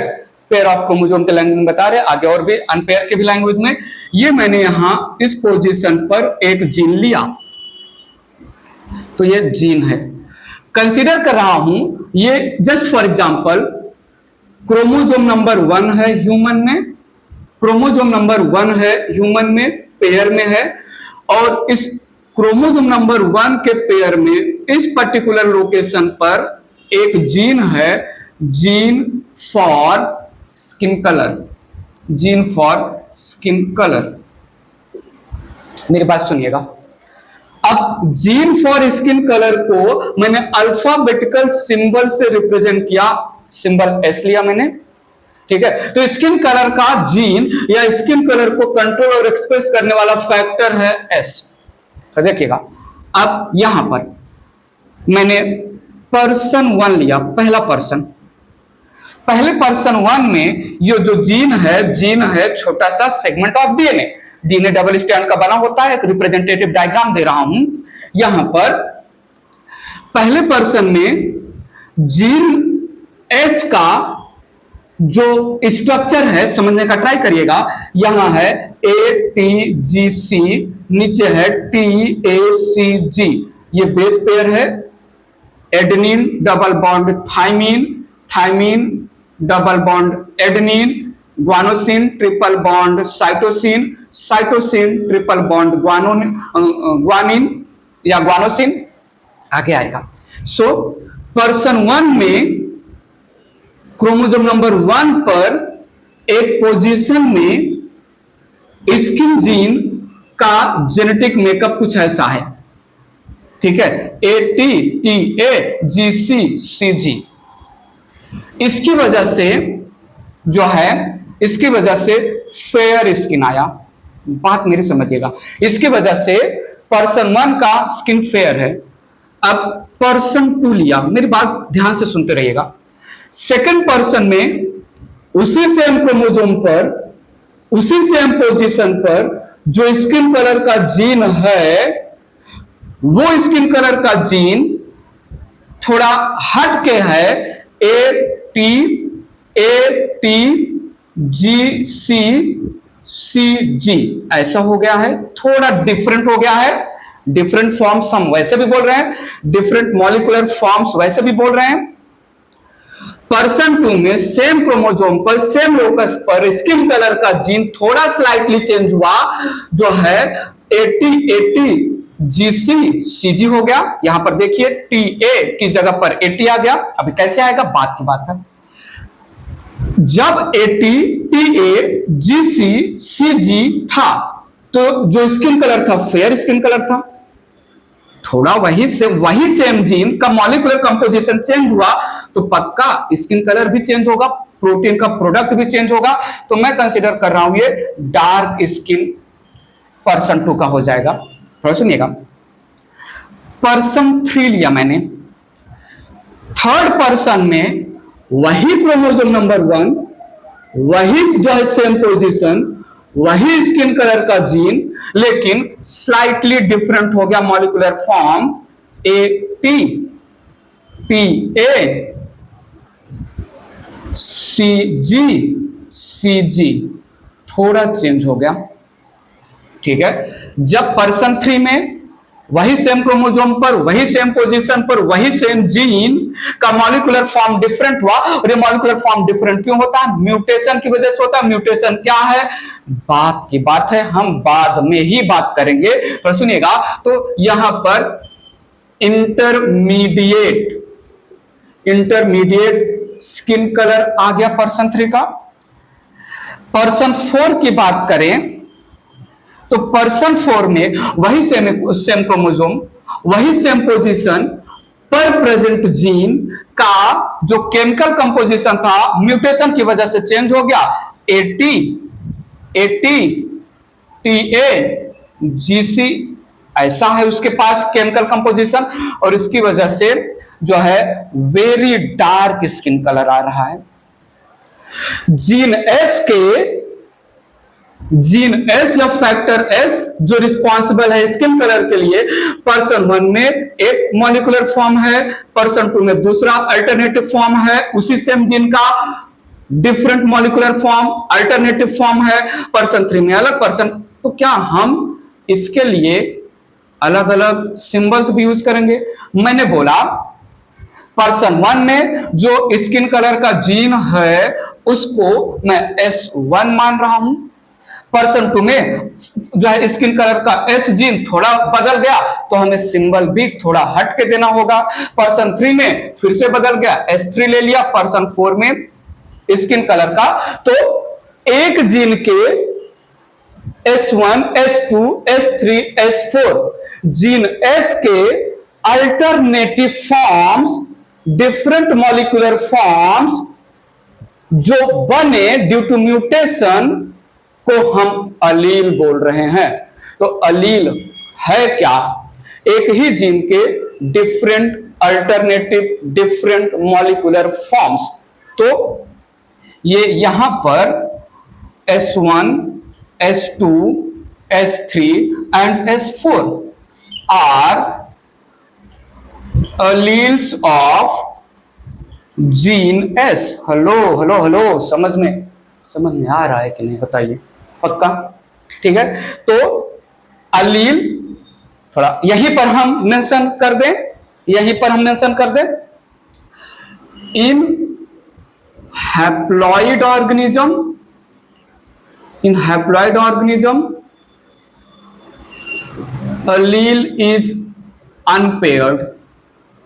पेयर ऑफ क्रोमोसोम के लैंग्वेज में बता रहे, आगे और भी अनपेयर के भी लैंग्वेज में। ये मैंने यहां इस पोजीशन पर एक जीन लिया, तो ये जीन है। कंसीडर कर रहा हूं ये just for example chromosome number 1 है ह्यूमन में, क्रोमोसोम नंबर 1 है ह्यूमन में, पेयर में है, और इस क्रोमोसोम नंबर 1 के पेयर में इस पर्टिकुलर लोकेशन पर एक जीन है, gene for skin colour, gene for skin colour. मेरी बात सुनिएगा। अब जीन फॉर स्किन कलर को मैंने अल्फाबेटिकल सिंबल से रिप्रेजेंट किया, सिंबल एस लिया मैंने, ठीक है। तो स्किन कलर का जीन या स्किन कलर को कंट्रोल और एक्सप्रेस करने वाला फैक्टर है एस। तो देखिएगा, अब यहां पर मैंने पर्सन 1 लिया, पहला पर्सन। पहले पर्सन 1 में ये जो जीन है छोटा सा segment of DNA, DNA double strand का बना होता है। एक रिप्रेजेंटेटिव डायग्राम दे रहा हूं यहां पर। पहले पर्सन में जीन एस का जो स्ट्रक्चर है समझने का ट्राई करिएगा। यहां है ATGC, नीचे है TACG, ये बेस पेयर है। Adenine double bond thymine, thymine double bond adenine, guanosine triple bond cytosine, cytosine triple bond guanine या ग्वानोसिन, आगे आएगा। सो पर्सन 1 में क्रोमोसोम नंबर 1 पर एक पोजीशन में स्किन जीन का जेनेटिक मेकअप कुछ ऐसा है, ठीक है, ATTAGCCG। इसकी वजह से जो है, इसकी वजह से फेयर स्किन आया। बात मेरी समझिएगा, इसकी वजह से पर्सन 1 का स्किन फेयर है। अब पर्सन 2 लिया, मेरी बात ध्यान से सुनते रहिएगा। सेकंड पर्सन में उसी सेम क्रोमोसोम पर, उसी सेम पोजीशन पर जो स्किन कलर का जीन है, वो स्किन कलर का जीन थोड़ा हट के है, ATGCC सी जी, ऐसा हो गया है, थोड़ा डिफरेंट हो गया है। डिफरेंट फॉर्म्स हम वैसे भी बोल रहे हैं, डिफरेंट मॉलिक्यूलर फॉर्म्स वैसे भी बोल रहे हैं। पर्सन 2 में सेम क्रोमोसोम पर सेम लोकस पर स्किन कलर का जीन थोड़ा स्लाइटली चेंज हुआ, जो है 80 जीसी सीजी हो गया। यहां पर देखिए टीए की जगह पर 80 आ गया। अभी कैसे आएगा, बात की बात है। जब 80 टीए जीसी सीजी था तो जो स्किन कलर था फेयर स्किन कलर था। थोड़ा वही सेम जीन का मॉलिक्यूलर कंपोजिशन चेंज हुआ तो पक्का स्किन कलर भी चेंज होगा, प्रोटीन का प्रोडक्ट भी चेंज होगा। तो मैं कंसीडर कर रहा हूं ये डार्क स्किन पर्सन 2 का हो जाएगा। थोड़ा सुनिएगा, पर्सन 3 लिया मैंने, थर्ड पर्सन में वही क्रोमोसोम नंबर 1, वही जो है सेम पोजीशन, वही स्किन कलर का जीन, लेकिन स्लाइटली डिफरेंट हो गया molecular form. AT TA CG CG थोड़ा चेंज हो गया। ठीक है, जब पर्सन 3 में वही सेम क्रोमोसोम पर वही सेम पोजीशन पर वही सेम जीन का मॉलिक्यूलर फॉर्म डिफरेंट हुआ, और ये मॉलिक्यूलर फॉर्म डिफरेंट क्यों होता है? म्यूटेशन की वजह से होता है। म्यूटेशन क्या है, बात की बात है, हम बाद में ही बात करेंगे। तो सुनिएगा, तो यहां पर इंटरमीडिएट स्किन कलर आ गया पर्सन 3 का। पर्सन 4 की बात करें तो पर्सन 4 में वही सेम क्रोमोसोम, वही सेम पोजीशन पर प्रेजेंट जीन का जो केमिकल कंपोजिशन था म्यूटेशन की वजह से चेंज हो गया। 80 TA GC ऐसा है उसके पास केमिकल कंपोजिशन, और इसकी वजह से जो है वेरी डार्क स्किन कलर आ रहा है। जीन एस या फैक्टर एस जो रिस्पॉन्सिबल है स्किन कलर के लिए, पर्सन 1 में एक मॉलिक्यूलर फॉर्म है, पर्सन 2 में दूसरा अल्टरनेटिव फॉर्म है, उसी सेम जीन का different molecular form alternative form है, पर्सन 3 में अलग पर्सन। तो क्या हम इसके लिए अलग अलग सिंबल्स भी यूज करेंगे? मैंने बोला पर्सन 1 में जो स्किन कलर का जीन है उसको मैं S1 मान रहा हूं। पर्सन 2 में जो है स्किन कलर का S जीन थोड़ा बदल गया तो हमें सिंबल भी थोड़ा हट के देना होगा। पर्सन 3 में फिर से बदल गया, S3 ले लिया। पर्सन 4 में स्किन कलर का, तो एक जीन के S1 S2 S3 S4 gene S के alternative forms, different molecular forms जो बने ड्यू टू म्यूटेशन को हम अलील बोल रहे हैं। तो अलील है क्या? एक ही जीन के different alternative different molecular forms. तो ये यहां पर S1 S2 S3 and S4 are alleles of gene S। Hello hello hello, समझ में आ रहा है कि नहीं बताइए? पक्का? ठीक है, तो अलील थोड़ा यहीं पर हम मेंशन कर दें, in haploid organism allele is unpaired.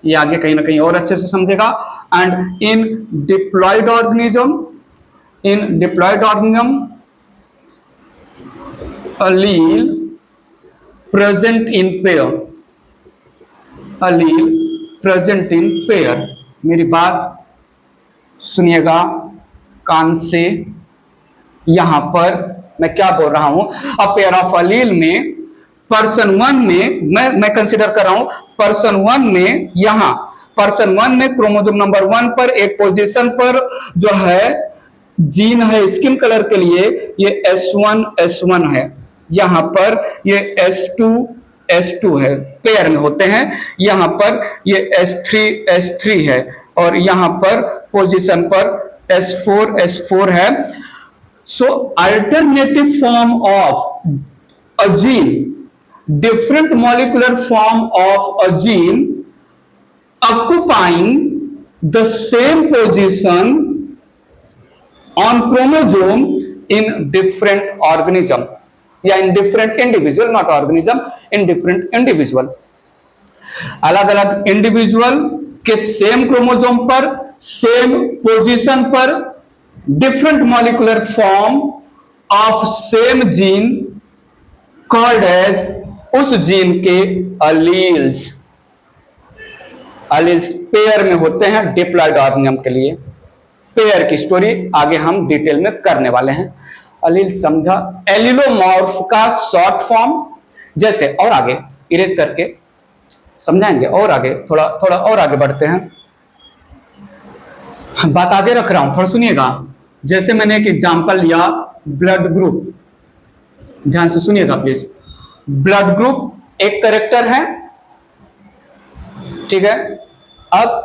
ये आगे कहीं ना कहीं और अच्छे से समझेगा। And in diploid organism allele present in pair। मेरी बात सुनिएगा कान से। यहां पर मैं क्या बोल रहा हूं, अ पेयर ऑफ अलील में पर्सन 1 में मैं कंसीडर कर रहा हूं पर्सन 1 में, यहां पर्सन 1 में क्रोमोसोम नंबर 1 पर एक पोजीशन पर जो है जीन है स्किन कलर के लिए, ये S1 है। यहां पर ये S2 है, पेयर में होते हैं। यहां पर ये S3 है, और यहां पर पोजीशन पर S4 है। So alternative form of a gene, different molecular form of a gene occupying the same position on chromosome in different organism या in different individual, not organism, in different individual. अलग अलग individual के same chromosome पर same position पर different molecular form of same gene called as, उस gene के alleles. Alleles pair में होते हैं डिप्लॉयड ऑर्गेनिज्म के लिए। पेयर की स्टोरी आगे हम डिटेल में करने वाले हैं। अलील समझा? एलिलोमॉर्फ का शॉर्ट फॉर्म, जैसे और आगे इरेज करके समझाएंगे, और आगे थोड़ा थोड़ा और आगे बढ़ते हैं। बात आगे रख रहा हूं, थोड़ा सुनिएगा। जैसे मैंने एक एग्जांपल लिया ब्लड ग्रुप, ध्यान से सुनिएगा प्लीज। ब्लड ग्रुप एक कैरेक्टर है, ठीक है। अब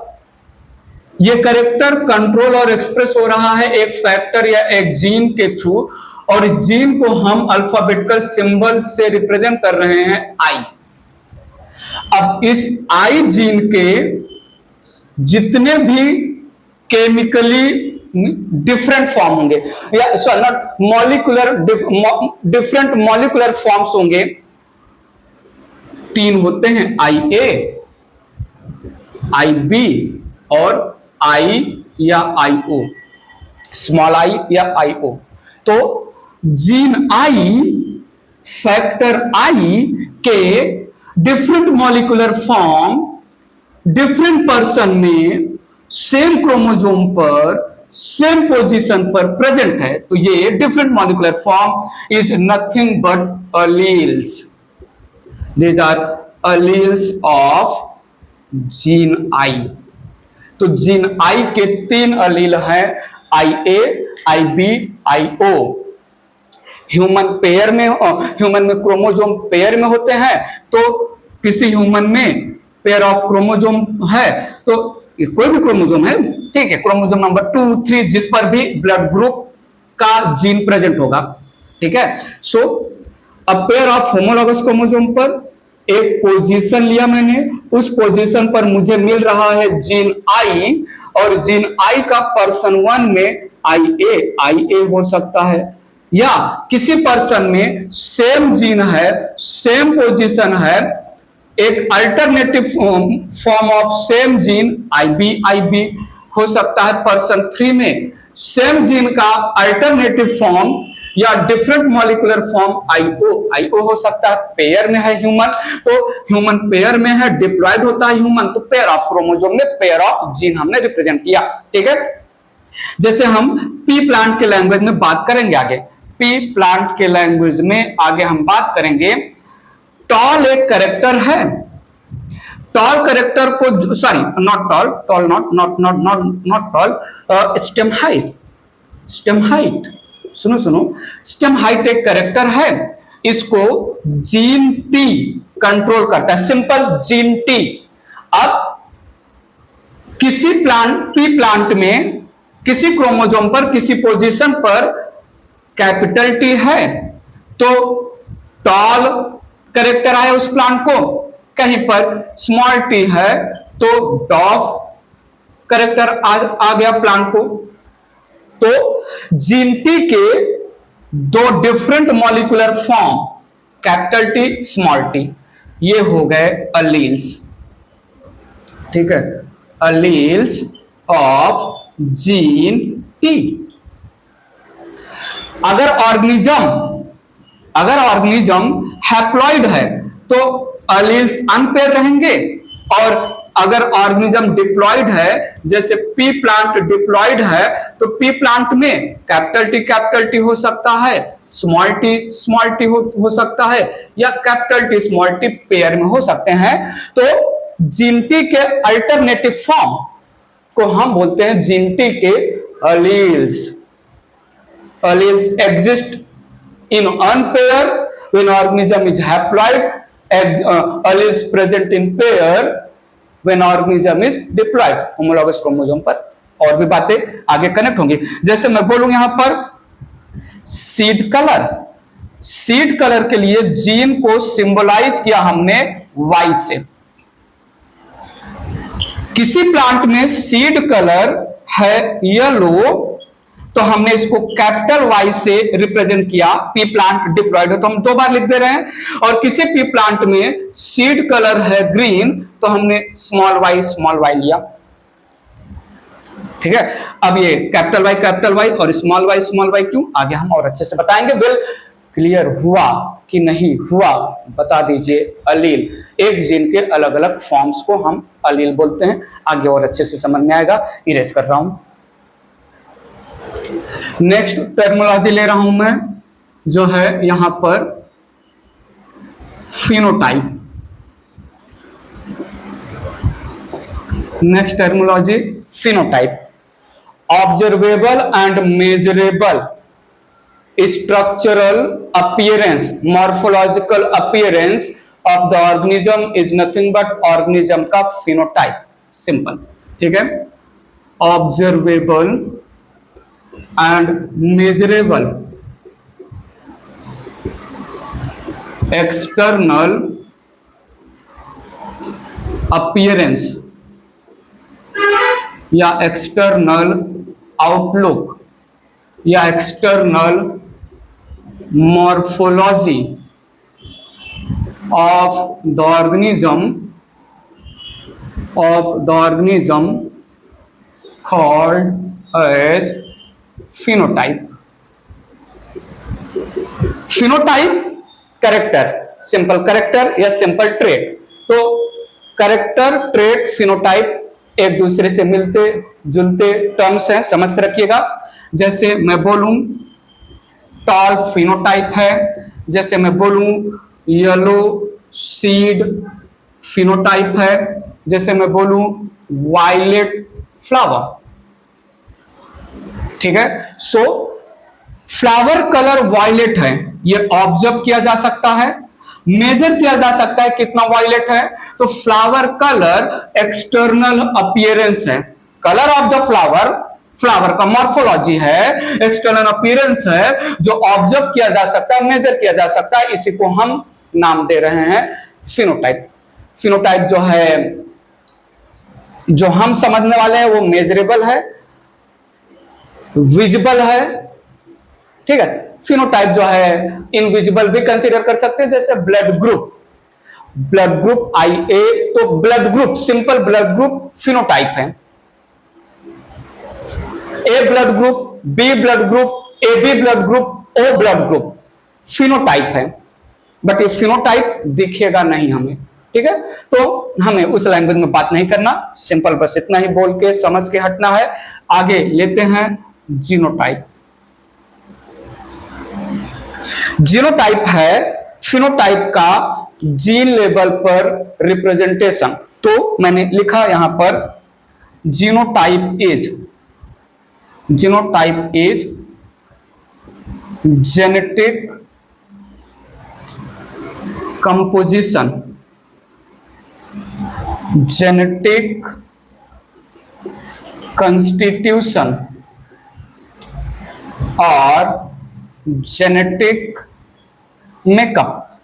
ये कैरेक्टर कंट्रोल और एक्सप्रेस हो रहा है एक फैक्टर या एक जीन के थ्रू, और इस जीन को हम अल्फाबेटिकल सिंबल से रिप्रेजेंट कर रहे हैं आई। अब इस आई जीन के जितने भी केमिकली डिफरेंट फॉर्म होंगे, या sorry not molecular, different molecular forms होंगे, तीन होते हैं, आई ए, आई बी और आई या आई ओ, स्मॉल आई या आई ओ। तो जीन आई, फैक्टर आई के different molecular form different person में सेम क्रोमोसोम पर सेम पोजीशन पर प्रेजेंट है, तो ये different molecular form is nothing but alleles. These are alleles of gene I. तो जीन आई के तीन अलील हैं, I A, I B, I O. Human pair में, ह्यूमन में क्रोमोसोम पेयर में होते हैं, तो किसी ह्यूमन में पेयर ऑफ क्रोमोसोम है, तो कोई भी क्रोमोसोम है, ठीक है, क्रोमोसोम नंबर 2, 3 जिस पर भी ब्लड ग्रुप का जीन प्रेजेंट होगा, ठीक है। So a pair of homologous chromosome पर एक पोजीशन लिया मैंने, उस पोजीशन पर मुझे मिल रहा है जीन आई, और जीन आई का पर्सन 1 में आई ए हो सकता है, या किसी पर्सन में सेम जीन है, सेम पोजीशन है, एक alternative form of same gene I B हो सकता है। पर्सन 3 में सेम जीन का अल्टरनेटिव फॉर्म या different molecular form I O हो सकता है। पेयर में है ह्यूमन, तो ह्यूमन पेयर में है, डिप्लॉयड होता है ह्यूमन, तो पेयर ऑफ क्रोमोसोम में पेयर ऑफ जीन हमने रिप्रेजेंट किया, ठीक है। जैसे हम पी प्लांट के लैंग्वेज में बात करेंगे आगे, पी प्लांट के लैंग्वेज में आगे हम बात करेंगे। टॉल एक कैरेक्टर है, टॉल कैरेक्टर को, sorry not toll, not toll, stem height, stem height, सुनो, स्टेम हाइट एक कैरेक्टर है, इसको जीन टी कंट्रोल करता है, सिंपल जीन टी। अब किसी प्लांट, पी प्लांट में किसी क्रोमोसोम पर किसी पोजीशन पर कैपिटल टी है, तो टॉल कैरेक्टर आया उस प्लांट को, कहीं पर स्मॉल टी है तो डॉफ कैरेक्टर आ गया प्लांट को। तो जीन टी के दो different molecular form, capital T, small T, ये हो गए अलील्स, ठीक है, अलील्स ऑफ जीन टी। अगर ऑर्गेनिज्म हैप्लॉइड है तो अलील्स अनपेयर रहेंगे, और अगर ऑर्गेनिज्म डिप्लॉइड है, जैसे पी प्लांट डिप्लॉइड है, तो पी प्लांट में कैपिटल टी हो सकता है, स्मॉल टी हो सकता है, या capital T small T pair में हो सकते हैं। तो जीन टी के अल्टरनेटिव फॉर्म को हम बोलते हैं जीन टी के alleles. Alleles exist in unpair when organism is haploid, alleles present in pair when organism is diploid, homologous chromosome पर। और भी बातें आगे कनेक्ट होंगी। जैसे मैं बोलूं यहां पर सीड कलर, सीड कलर के लिए जीन को सिंबलाइज किया हमने वाई से। किसी प्लांट में सीड कलर है येलो तो हमने इसको कैपिटल वाई से रिप्रेजेंट किया, पी प्लांट डिप्लॉयड है तो हम 2 बार लिख दे रहे हैं। और किसी पी प्लांट में सीड कलर है ग्रीन तो हमने स्मॉल वाई लिया। ठीक है, अब ये कैपिटल वाई और स्मॉल वाई क्यों, आगे हम और अच्छे से बताएंगे। वेल क्लियर हुआ कि नहीं हुआ, बता दीजिए। अलील, एक जीन के अलग अलग फॉर्म्स को हम अलील बोलते हैं, आगे और अच्छे से समझ में आएगा। इरेज कर रहा हूं। नेक्स्ट टर्मिनोलॉजी ले रहा हूं मैं, जो है यहां पर phenotype. Next terminology phenotype, observable and measurable structural appearance, morphological appearance of the organism is nothing but organism का फिनोटाइप। सिंपल, ठीक है। Observable and measurable external appearance या external outlook या external morphology of the organism called as phenotype. Phenotype character, simple character या simple trait. तो character, trait, phenotype एक दूसरे से मिलते जुलते टर्म्स हैं, समझ कर रखिएगा। जैसे मैं बोलूं टॉल फिनोटाइप है, जैसे मैं बोलूं येलो सीड फिनोटाइप है, जैसे मैं बोलूं वायलेट फ्लावर। ठीक है, सो फ्लावर कलर वायलेट है, ये ऑब्जर्व किया जा सकता है, मेजर किया जा सकता है कितना वायलेट है। तो फ्लावर कलर एक्सटर्नल अपीयरेंस है, colour of the flower, flower का मॉर्फोलॉजी है, एक्सटर्नल अपीयरेंस है जो ऑब्जर्व किया जा सकता है, मेजर किया जा सकता है। इसी को हम नाम दे रहे हैं फिनोटाइप। फिनोटाइप जो है, जो हम समझने वाले हैं वो मेजरेबल है, विजिबल है। ठीक है, फिनोटाइप जो है इनविजिबल भी कंसीडर कर सकते हैं, जैसे blood group, blood group IA, तो blood group, simple blood group phenotype है। A blood group, B blood group, AB blood group, O blood group phenotype है, बट ये फिनोटाइप दिखेगा नहीं हमें। ठीक है, तो हमें उस लैंग्वेज में बात नहीं करना, सिंपल बस इतना ही बोल के समझ के हटना है। आगे लेते हैं जीनोटाइप। जीनोटाइप है फिनोटाइप का जीन लेवल पर रिप्रेजेंटेशन। तो मैंने लिखा यहां पर genotype is genetic composition, genetic constitution और genetic makeup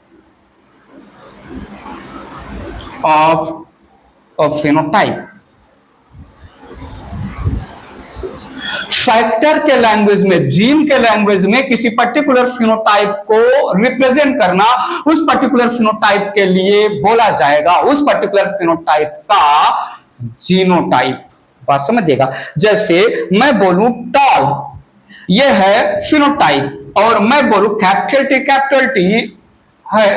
of phenotype. Factor के लैंग्वेज में, जीन के लैंग्वेज में किसी पर्टिकुलर फिनोटाइप को रिप्रेजेंट करना, उस पर्टिकुलर फिनोटाइप के लिए बोला जाएगा उस पर्टिकुलर फिनोटाइप का जीनोटाइप। बात समझिएगा। जैसे मैं बोलूं टॉल, ये है फिनोटाइप, और मैं बोलूं कैपिटल टी है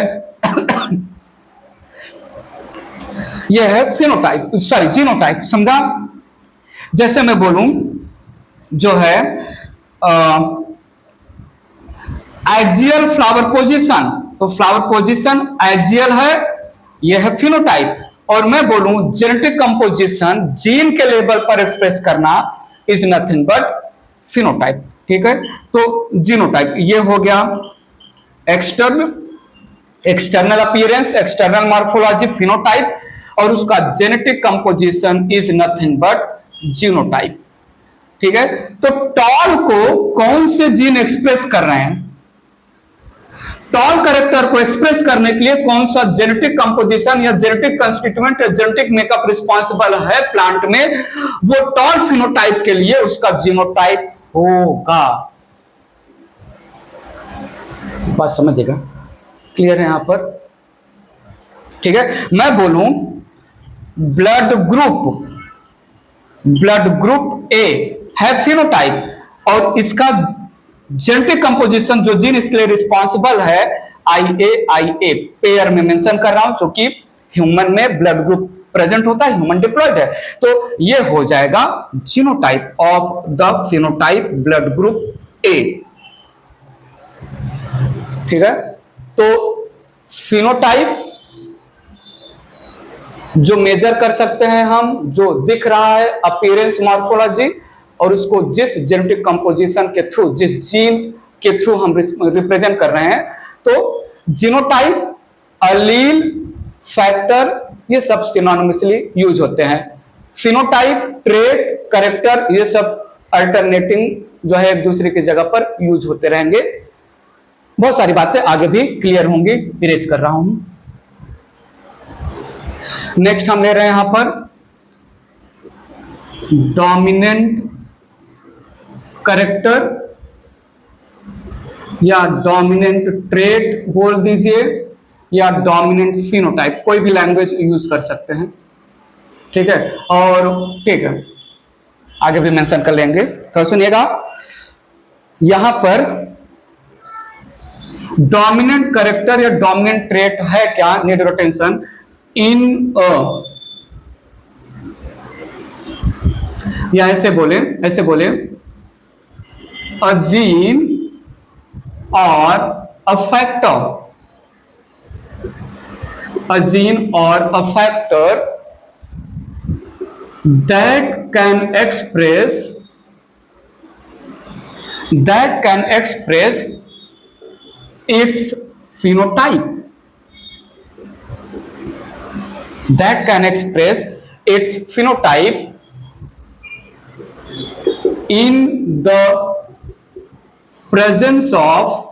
यह है फिनोटाइप, सॉरी जीनोटाइप, समझा। जैसे मैं बोलूं जो है एक्सियल फ्लावर पोजीशन, तो फ्लावर पोजीशन एक्सियल है, यह है फिनोटाइप। और मैं बोलूं जेनेटिक कंपोजिशन, जीन के लेवल पर एक्सप्रेस करना, इज नथिंग बट फिनोटाइप। ठीक है, तो जीनोटाइप ये हो गया external appearance, external morphology phenotype, और उसका genetic composition is nothing but genotype. ठीक है, तो टॉल को कौन से जीन एक्सप्रेस कर रहे हैं? टॉल कैरेक्टर को एक्सप्रेस करने के लिए कौन सा जेनेटिक कंपोजिशन या जेनेटिक कंस्टिट्यूएंट या जेनेटिक मेकअप रिस्पॉन्सिबल है प्लांट में, वो टॉल फिनोटाइप के लिए उसका जीनोटाइप होगा। बात समझिएगा, क्लियर है यहां पर? ठीक है, मैं बोलूं ब्लड ग्रुप ए है फिनोटाइप और इसका जेनेटिक कंपोजिशन जो जीन इसके लिए रिस्पॉन्सिबल है IA पेयर में मेंशन कर रहा हूं, क्योंकि ह्यूमन में ब्लड ग्रुप प्रेजेंट होता है, ह्यूमन डिप्लॉयड है, तो ये हो जाएगा genotype of the phenotype blood group ए। ठीक है, तो फिनोटाइप जो मेजर कर सकते हैं हम, जो दिख रहा है अपीयरेंस मॉर्फोलॉजी, और उसको जिस जेनेटिक कंपोजिशन के थ्रू, जिस जीन के थ्रू हम रिप्रेजेंट कर रहे हैं, तो जीनोटाइप, अलील, फैक्टर, ये सब सिनोनिमसली यूज होते हैं। फिनोटाइप, ट्रेट, कैरेक्टर, ये सब अल्टरनेटिंग जो है एक दूसरे की जगह पर यूज होते रहेंगे। बहुत सारी बातें आगे भी क्लियर होंगी, इरेज कर रहा हूं। नेक्स्ट हम ले रहे हैं यहां पर डोमिनेंट कैरेक्टर या डोमिनेंट ट्रेट बोल दीजिए, या डोमिनेंट फिनोटाइप, कोई भी लैंग्वेज यूज कर सकते हैं। ठीक है, और ठीक है आगे भी मेंशन कर लेंगे। तो सुनिएगा, यहां पर डोमिनेंट कैरेक्टर या डोमिनेंट ट्रेट है क्या, नीड अटेंशन, इन या ऐसे बोले अ जीन और a factor, a gene or a factor that can express its phenotype, that can express its phenotype in the presence of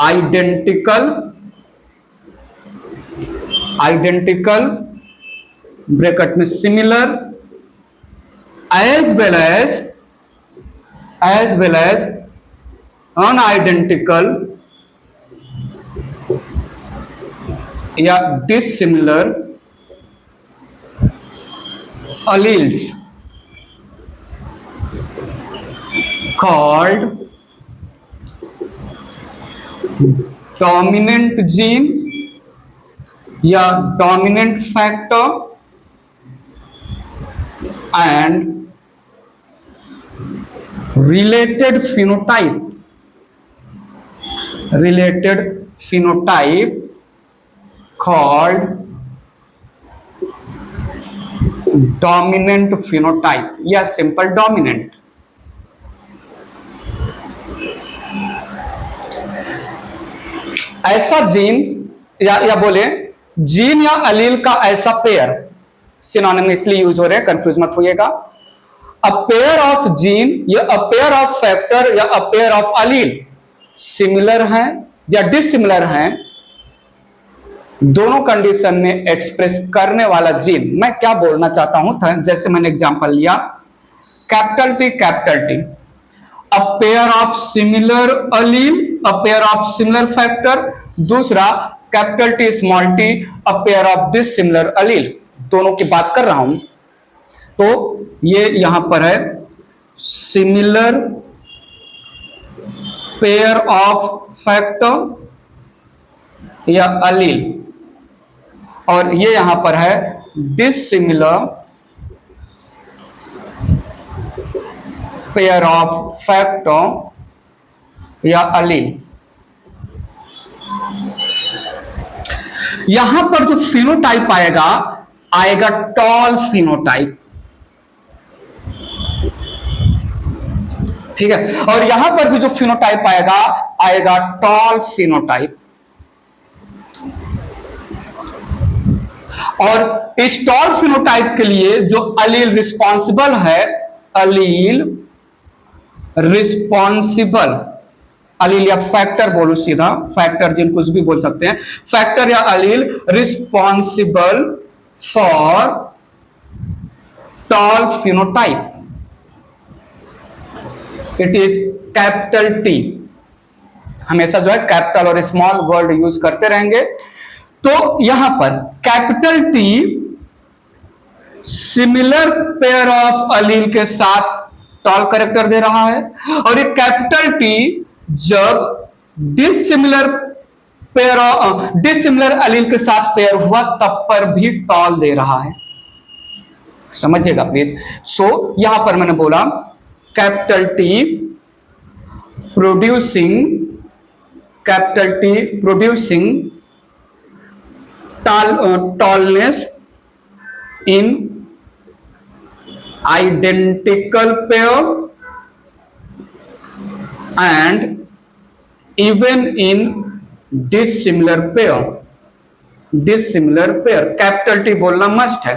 identical bracket में similar as well as unidentical या dissimilar alleles called dominant gene या dominant factor and related phenotype called dominant phenotype या simple dominant। ऐसा gene या बोले gene या अलील का ऐसा पेयर, सिनोनिमसली यूज हो रहे हैं, कंफ्यूज मत होइएगा। अ पेयर ऑफ जीन या अ पेयर ऑफ फैक्टर या अ पेयर ऑफ अलील सिमिलर हैं या डिसिमिलर हैं, दोनों कंडीशन में एक्सप्रेस करने वाला जीन। मैं क्या बोलना चाहता हूं, जैसे मैंने एग्जांपल लिया capital T, a pair of similar allele, a pair of similar factor, दूसरा capital T small T, a pair of dissimilar allele, दोनों की बात कर रहा हूं। तो ये यहां पर है सिमिलर पेयर ऑफ फैक्टर या अलील, और ये यहां पर है डिसिमिलर पेयर ऑफ फैक्टर या अलील। यहां पर जो फिनोटाइप आएगा टॉल फिनोटाइप, ठीक है, और यहां पर भी जो फिनोटाइप आएगा टॉल फिनोटाइप। और इस टॉल फिनोटाइप के लिए जो अलील रिस्पॉन्सिबल है, अलील रिस्पॉन्सिबल, अलील या फैक्टर बोलो सीधा, फैक्टर जिन कुछ भी बोल सकते हैं, फैक्टर या allele responsible for tall phenotype, it is capital T. हमेशा जो है कैपिटल और स्मॉल वर्ड यूज करते रहेंगे। तो यहां पर capital T similar pair of allele के साथ टॉल कैरेक्टर दे रहा है, और ये कैपिटल टी जब डिसिमिलर अलील के साथ पेयर हुआ तब पर भी टॉल दे रहा है, समझिएगा प्लीज। सो यहां पर मैंने बोला capital T producing tallness in identical pair and even in dissimilar pair, capital T बोलना मस्ट है।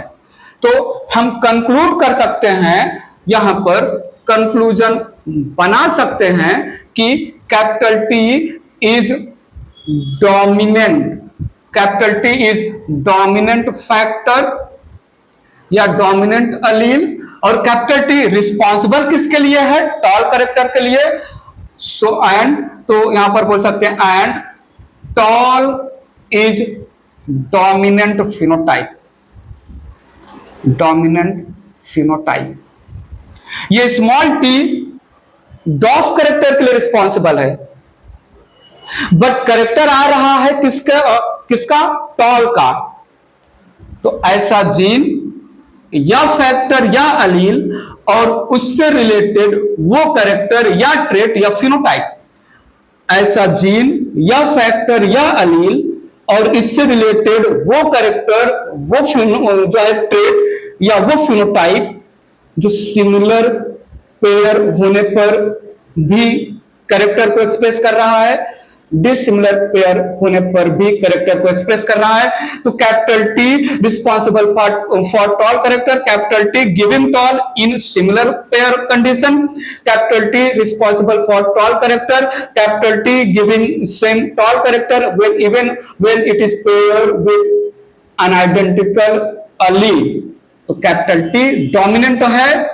तो हम कंक्लूड कर सकते हैं, यहां पर कंक्लूजन बना सकते हैं कि capital T is dominant factor या डोमिनेंट अलील, और कैपिटल टी रिस्पॉन्सिबल किसके लिए है, टॉल कैरेक्टर के लिए। सो एंड, तो यहां पर बोल सकते हैं and tall is dominant phenotype. ये स्मॉल टी डॉफ कैरेक्टर के लिए रिस्पॉन्सिबल है, बट कैरेक्टर आ रहा है किसका, टॉल का। तो ऐसा जीन या फैक्टर या अलील और उससे रिलेटेड वो कैरेक्टर या ट्रेट या फिनोटाइप, ऐसा जीन या फैक्टर या अलील और इससे रिलेटेड वो कैरेक्टर, वो जो है ट्रेट या वो फिनोटाइप जो सिमिलर पेयर होने पर भी कैरेक्टर को एक्सप्रेस कर रहा है, डिसिमिलर पेयर होने पर भी कैरेक्टर को एक्सप्रेस कर रहा है। तो capital T responsible for tall character, capital T giving tall in similar pair condition, capital T responsible for tall character, capital T giving same tall character when it is paired with an identical allele। तो capital T dominant है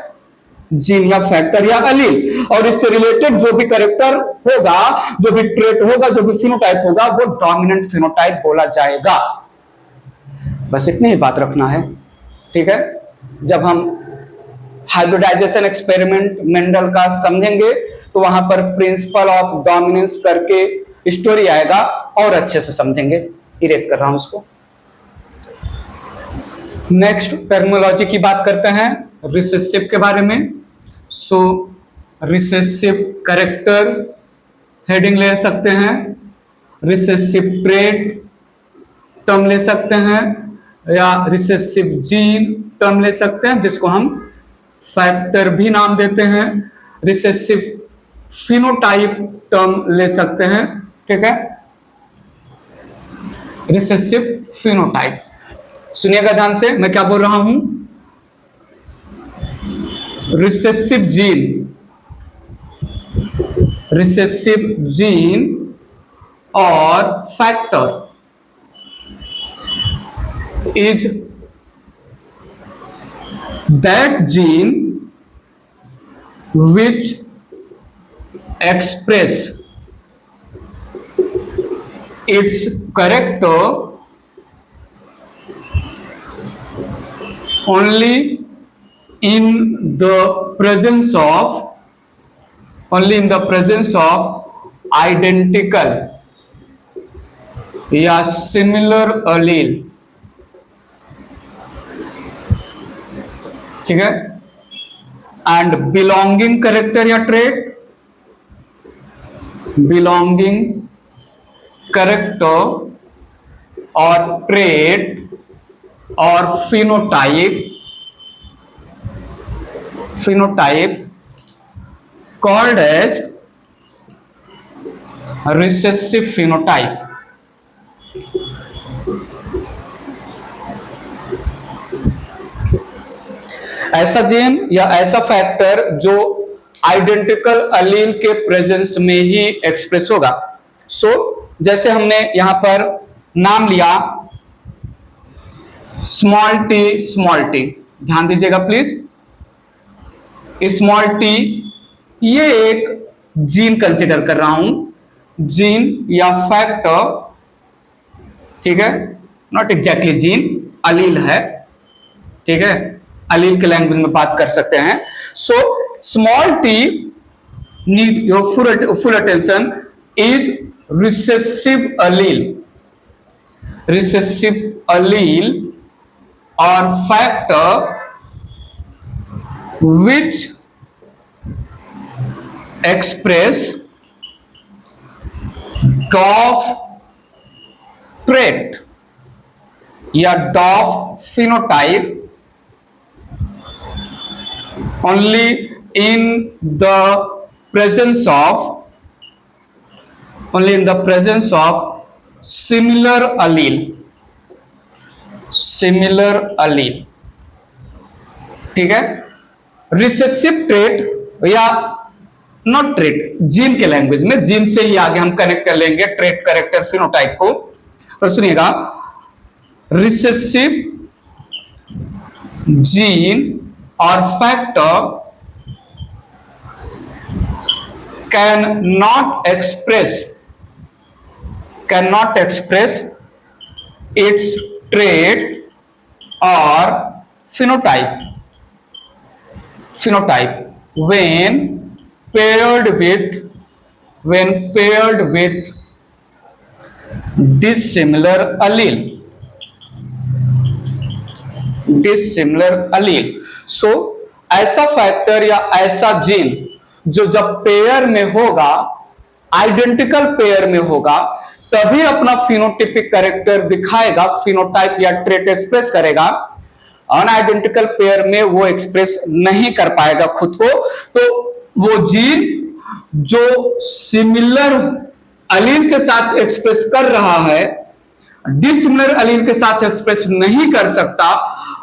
gene या factor या allele, और इससे related जो भी character होगा, जो भी ट्रेट होगा, जो भी फिनोटाइप होगा, वो डोमिनेंट फिनोटाइप बोला जाएगा। बस इतनी ही बात रखना है, ठीक है। जब हम हाइब्रिडाइजेशन एक्सपेरिमेंट मेंडल का समझेंगे तो वहां पर प्रिंसिपल ऑफ डोमिनेंस करके स्टोरी आएगा और अच्छे से समझेंगे। इरेज कर रहा हूं उसको। नेक्स्ट टर्मिनोलॉजी की बात करते हैं, रिसेसिव के बारे में। सो रिसेसिव कैरेक्टर हेडिंग ले सकते हैं, रिसेसिव ट्रेट टर्म ले सकते हैं, या रिसेसिव जीन टर्म ले सकते हैं, जिसको हम फैक्टर भी नाम देते हैं, रिसेसिव फिनोटाइप टर्म ले सकते हैं, ठीक है। रिसेसिव फिनोटाइप, सुनिएगा ध्यान से मैं क्या बोल रहा हूं। रिसेसिव जीन और factor is that gene which express it's character only in the presence of identical या similar allele, ठीक है। and belonging character या trait, belonging character और trait और phenotype called as recessive phenotype। ऐसा जीन या ऐसा फैक्टर जो आइडेंटिकल अलील के प्रेजेंस में ही एक्सप्रेस होगा। सो जैसे हमने यहां पर नाम लिया स्मॉल टी, ध्यान दीजिएगा प्लीज। स्मॉल टी ये एक जीन कंसीडर कर रहा हूं, जीन या फैक्टर, ठीक है, नॉट एग्जैक्टली जीन, अलील है, ठीक है, अलील के लैंग्वेज में बात कर सकते हैं। So small T need your full attention is recessive allele, recessive allele और factor which express dwarf trait या dwarf phenotype only in the presence of similar allele, ठीक है। रिसेसिव ट्रेट या नॉट ट्रेट, जीन के language में, gene से ही आगे हम कनेक्ट कर लेंगे ट्रेट, कैरेक्टर, फिनोटाइप को। तो सुनिएगा, रिसेसिव जीन और factor can not express it's trait और phenotype when paired with dissimilar allele, सो ऐसा फैक्टर या ऐसा जीन जो जब पेयर में होगा, आइडेंटिकल पेयर में होगा, तभी अपना फिनोटिपिक कैरेक्टर दिखाएगा, फिनोटाइप या ट्रेट एक्सप्रेस करेगा। अनआइडेंटिकल पेयर में वो एक्सप्रेस नहीं कर पाएगा खुद को। तो वो जीन जो सिमिलर अलील के साथ एक्सप्रेस कर रहा है, डिसिमिलर अलील के साथ एक्सप्रेस नहीं कर सकता,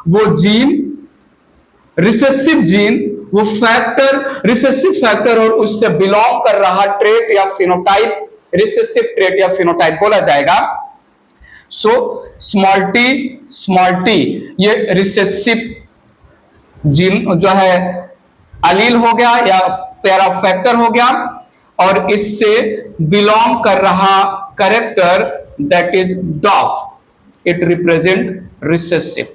वो जीन, रिसेसिव जीन, वो फैक्टर, रिसेसिव फैक्टर और उससे बिलोंग कर रहा ट्रेट या फिनोटाइप, रिसेसिव ट्रेट या फिनोटाइप बोला जाएगा। सो स्मॉल टी ये रिसेसिव जीन जो है अलील हो गया या पेयर ऑफ फैक्टर हो गया, और इससे बिलोंग कर रहा character that is डॉफ, it represent recessive.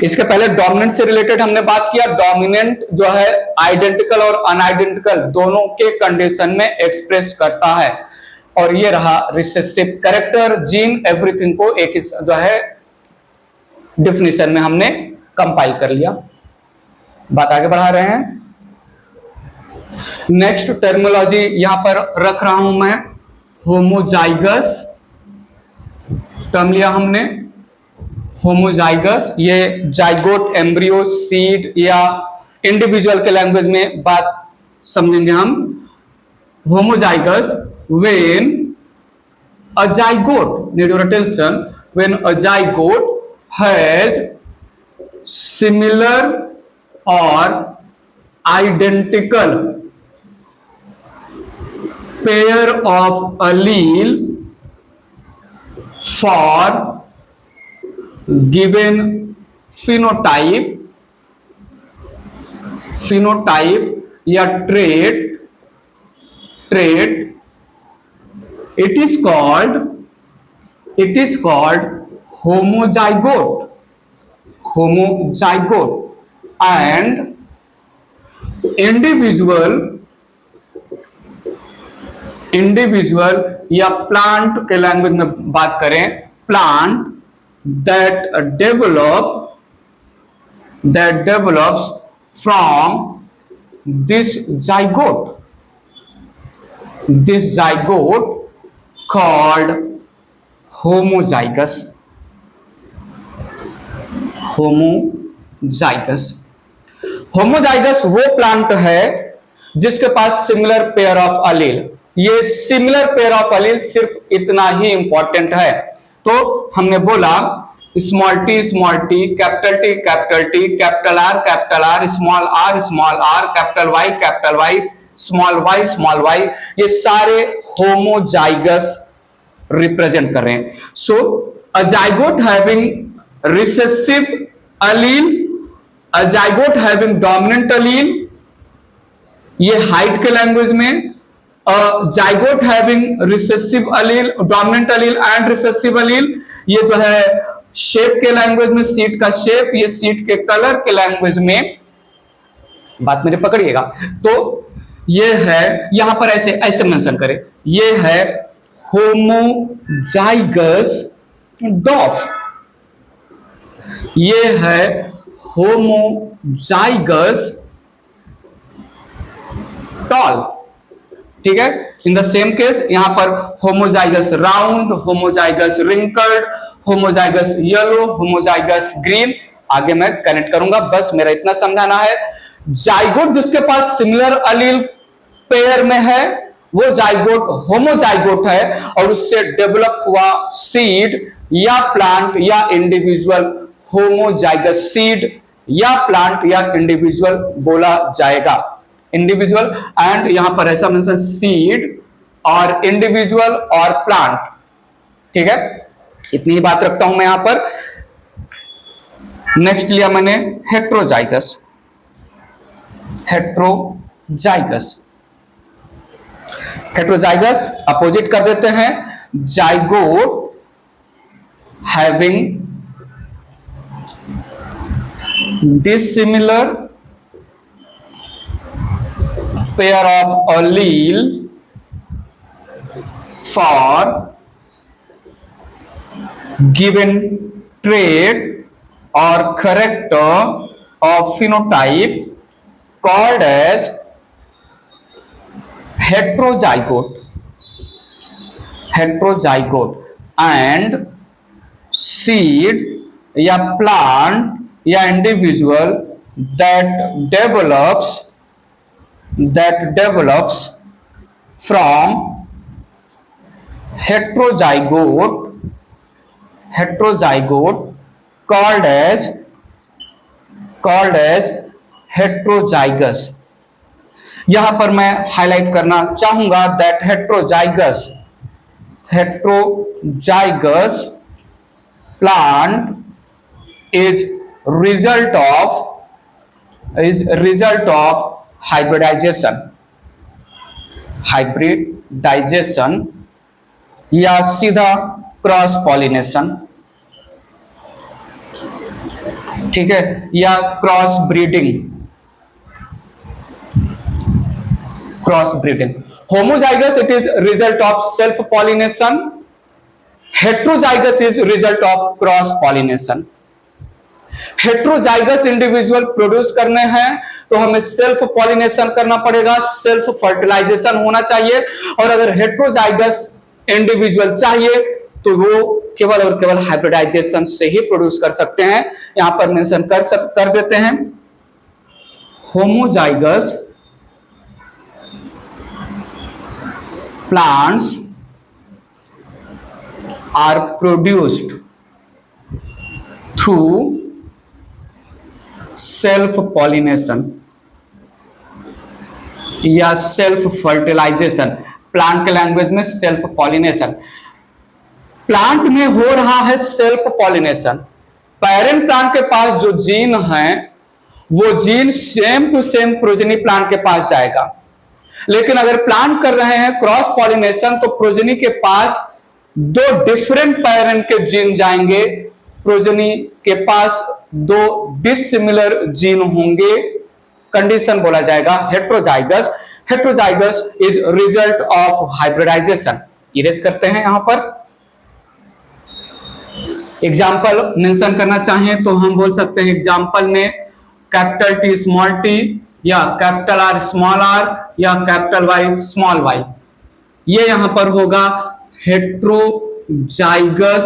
इसके पहले डोमिनेंट से रिलेटेड हमने बात किया। डोमिनेंट जो है आइडेंटिकल और अनआइडेंटिकल दोनों के कंडीशन में एक्सप्रेस करता है, और ये रहा रिसेसिव कैरेक्टर, जीन, एवरीथिंग को एक ही जो है डिफिनेशन में हमने कंपाइल कर लिया। बात आगे बढ़ा रहे हैं। नेक्स्ट टर्मिनोलॉजी यहां पर रख रहा हूं मैं, होमोजाइगस टर्म लिया हमने। होमोजाइगस ये जाइगोट, एम्ब्रियो, सीड या इंडिविजुअल के लैंग्वेज में बात समझेंगे हम। Homozygous when a zygote, need your attention, when a zygote has similar or identical pair of allele for given phenotype या trait, it is called homozygote and individual या plant के language में बात करें, plant that develops from this zygote called homozygous। Homozygous वो plant है जिसके पास similar pair of अलील। ये सिमिलर पेयर ऑफ अलील सिर्फ इतना ही इंपॉर्टेंट है। तो हमने बोला small T, capital T, capital R, small R, capital Y, small Y, ये सारे होमोजाइगस रिप्रेजेंट कर रहे हैं. So a zygote having recessive allele, a zygote having dominant allele, ये हाइट के लैंग्वेज में. Zygote having recessive allele, dominant allele and recessive allele, ये जो है शेप के लैंग्वेज में, सीट का शेप, ये सीट के कलर के लैंग्वेज में, बात मेरे पकड़िएगा. तो ये है, यहां पर ऐसे ऐसे मेंशन करें, ये है होमोजाइगस डॉफ, ये है होमोजाइगस टॉल. ठीक है. इन द सेम केस यहां पर homozygous round, homozygous wrinkled, homozygous yellow, homozygous green. आगे मैं कनेक्ट करूंगा, बस मेरा इतना समझाना है. जाइगोट जिसके पास सिमिलर अलील पेयर में है वो जाइगोट होमोजाइगोट है, और उससे डेवलप हुआ सीड या प्लांट या इंडिविजुअल होमोजाइगस सीड या प्लांट या इंडिविजुअल बोला जाएगा. इंडिविजुअल एंड यहां पर ऐसा मेंशन सीड और इंडिविजुअल और प्लांट. ठीक है, इतनी ही बात रखता हूं मैं यहां पर. नेक्स्ट लिया मैंने हेट्रोजाइगस. हेट्रोजाइगस, हेट्रोजाइगस अपोजिट कर देते हैं. Zygote having dissimilar pair of allele for given trait or character of phenotype called as heterozygote. Heterozygote and seed या plant या individual that develops from heterozygote called as heterozygous. यहां पर मैं highlight करना चाहूंगा that heterozygous plant is result of hybridisation या सीधा cross pollination. ठीक है, या cross breeding. Homozygous it is result of self pollination, heterozygous is result of cross pollination. Heterozygous individual produce करने हैं तो हमें सेल्फ पॉलिनेशन करना पड़ेगा, सेल्फ फर्टिलाइजेशन होना चाहिए. और अगर हेट्रोजाइगस इंडिविजुअल चाहिए तो वो केवल और केवल हाइब्रिडाइजेशन से ही प्रोड्यूस कर सकते हैं. यहां पर मेंशन कर देते हैं homozygous plants are produced through self pollination या सेल्फ फर्टिलाइजेशन. प्लांट के लैंग्वेज में सेल्फ पॉलिनेशन. प्लांट में हो रहा है सेल्फ पॉलिनेशन. पेरेंट प्लांट के पास जो जीन है वो gene same to same progeny plant के पास जाएगा. लेकिन अगर प्लांट कर रहे हैं क्रॉस पॉलिनेशन तो प्रोजेनी के पास दो डिफरेंट पेरेंट के जीन जाएंगे, प्रोजेनी के पास दो डिसिमिलर जीन होंगे. कंडीशन बोला जाएगा heterozygous. Heterozygous is result of hybridisation. Erase करते हैं यहां पर. एग्जाम्पल मेंशन करना चाहें तो हम बोल सकते हैं एग्जाम्पल में कैपिटल टी स्मॉल टी, या कैपिटल आर स्मॉल आर, या कैपिटल वाई स्मॉल वाई. ये यहां पर होगा हेट्रोजाइगस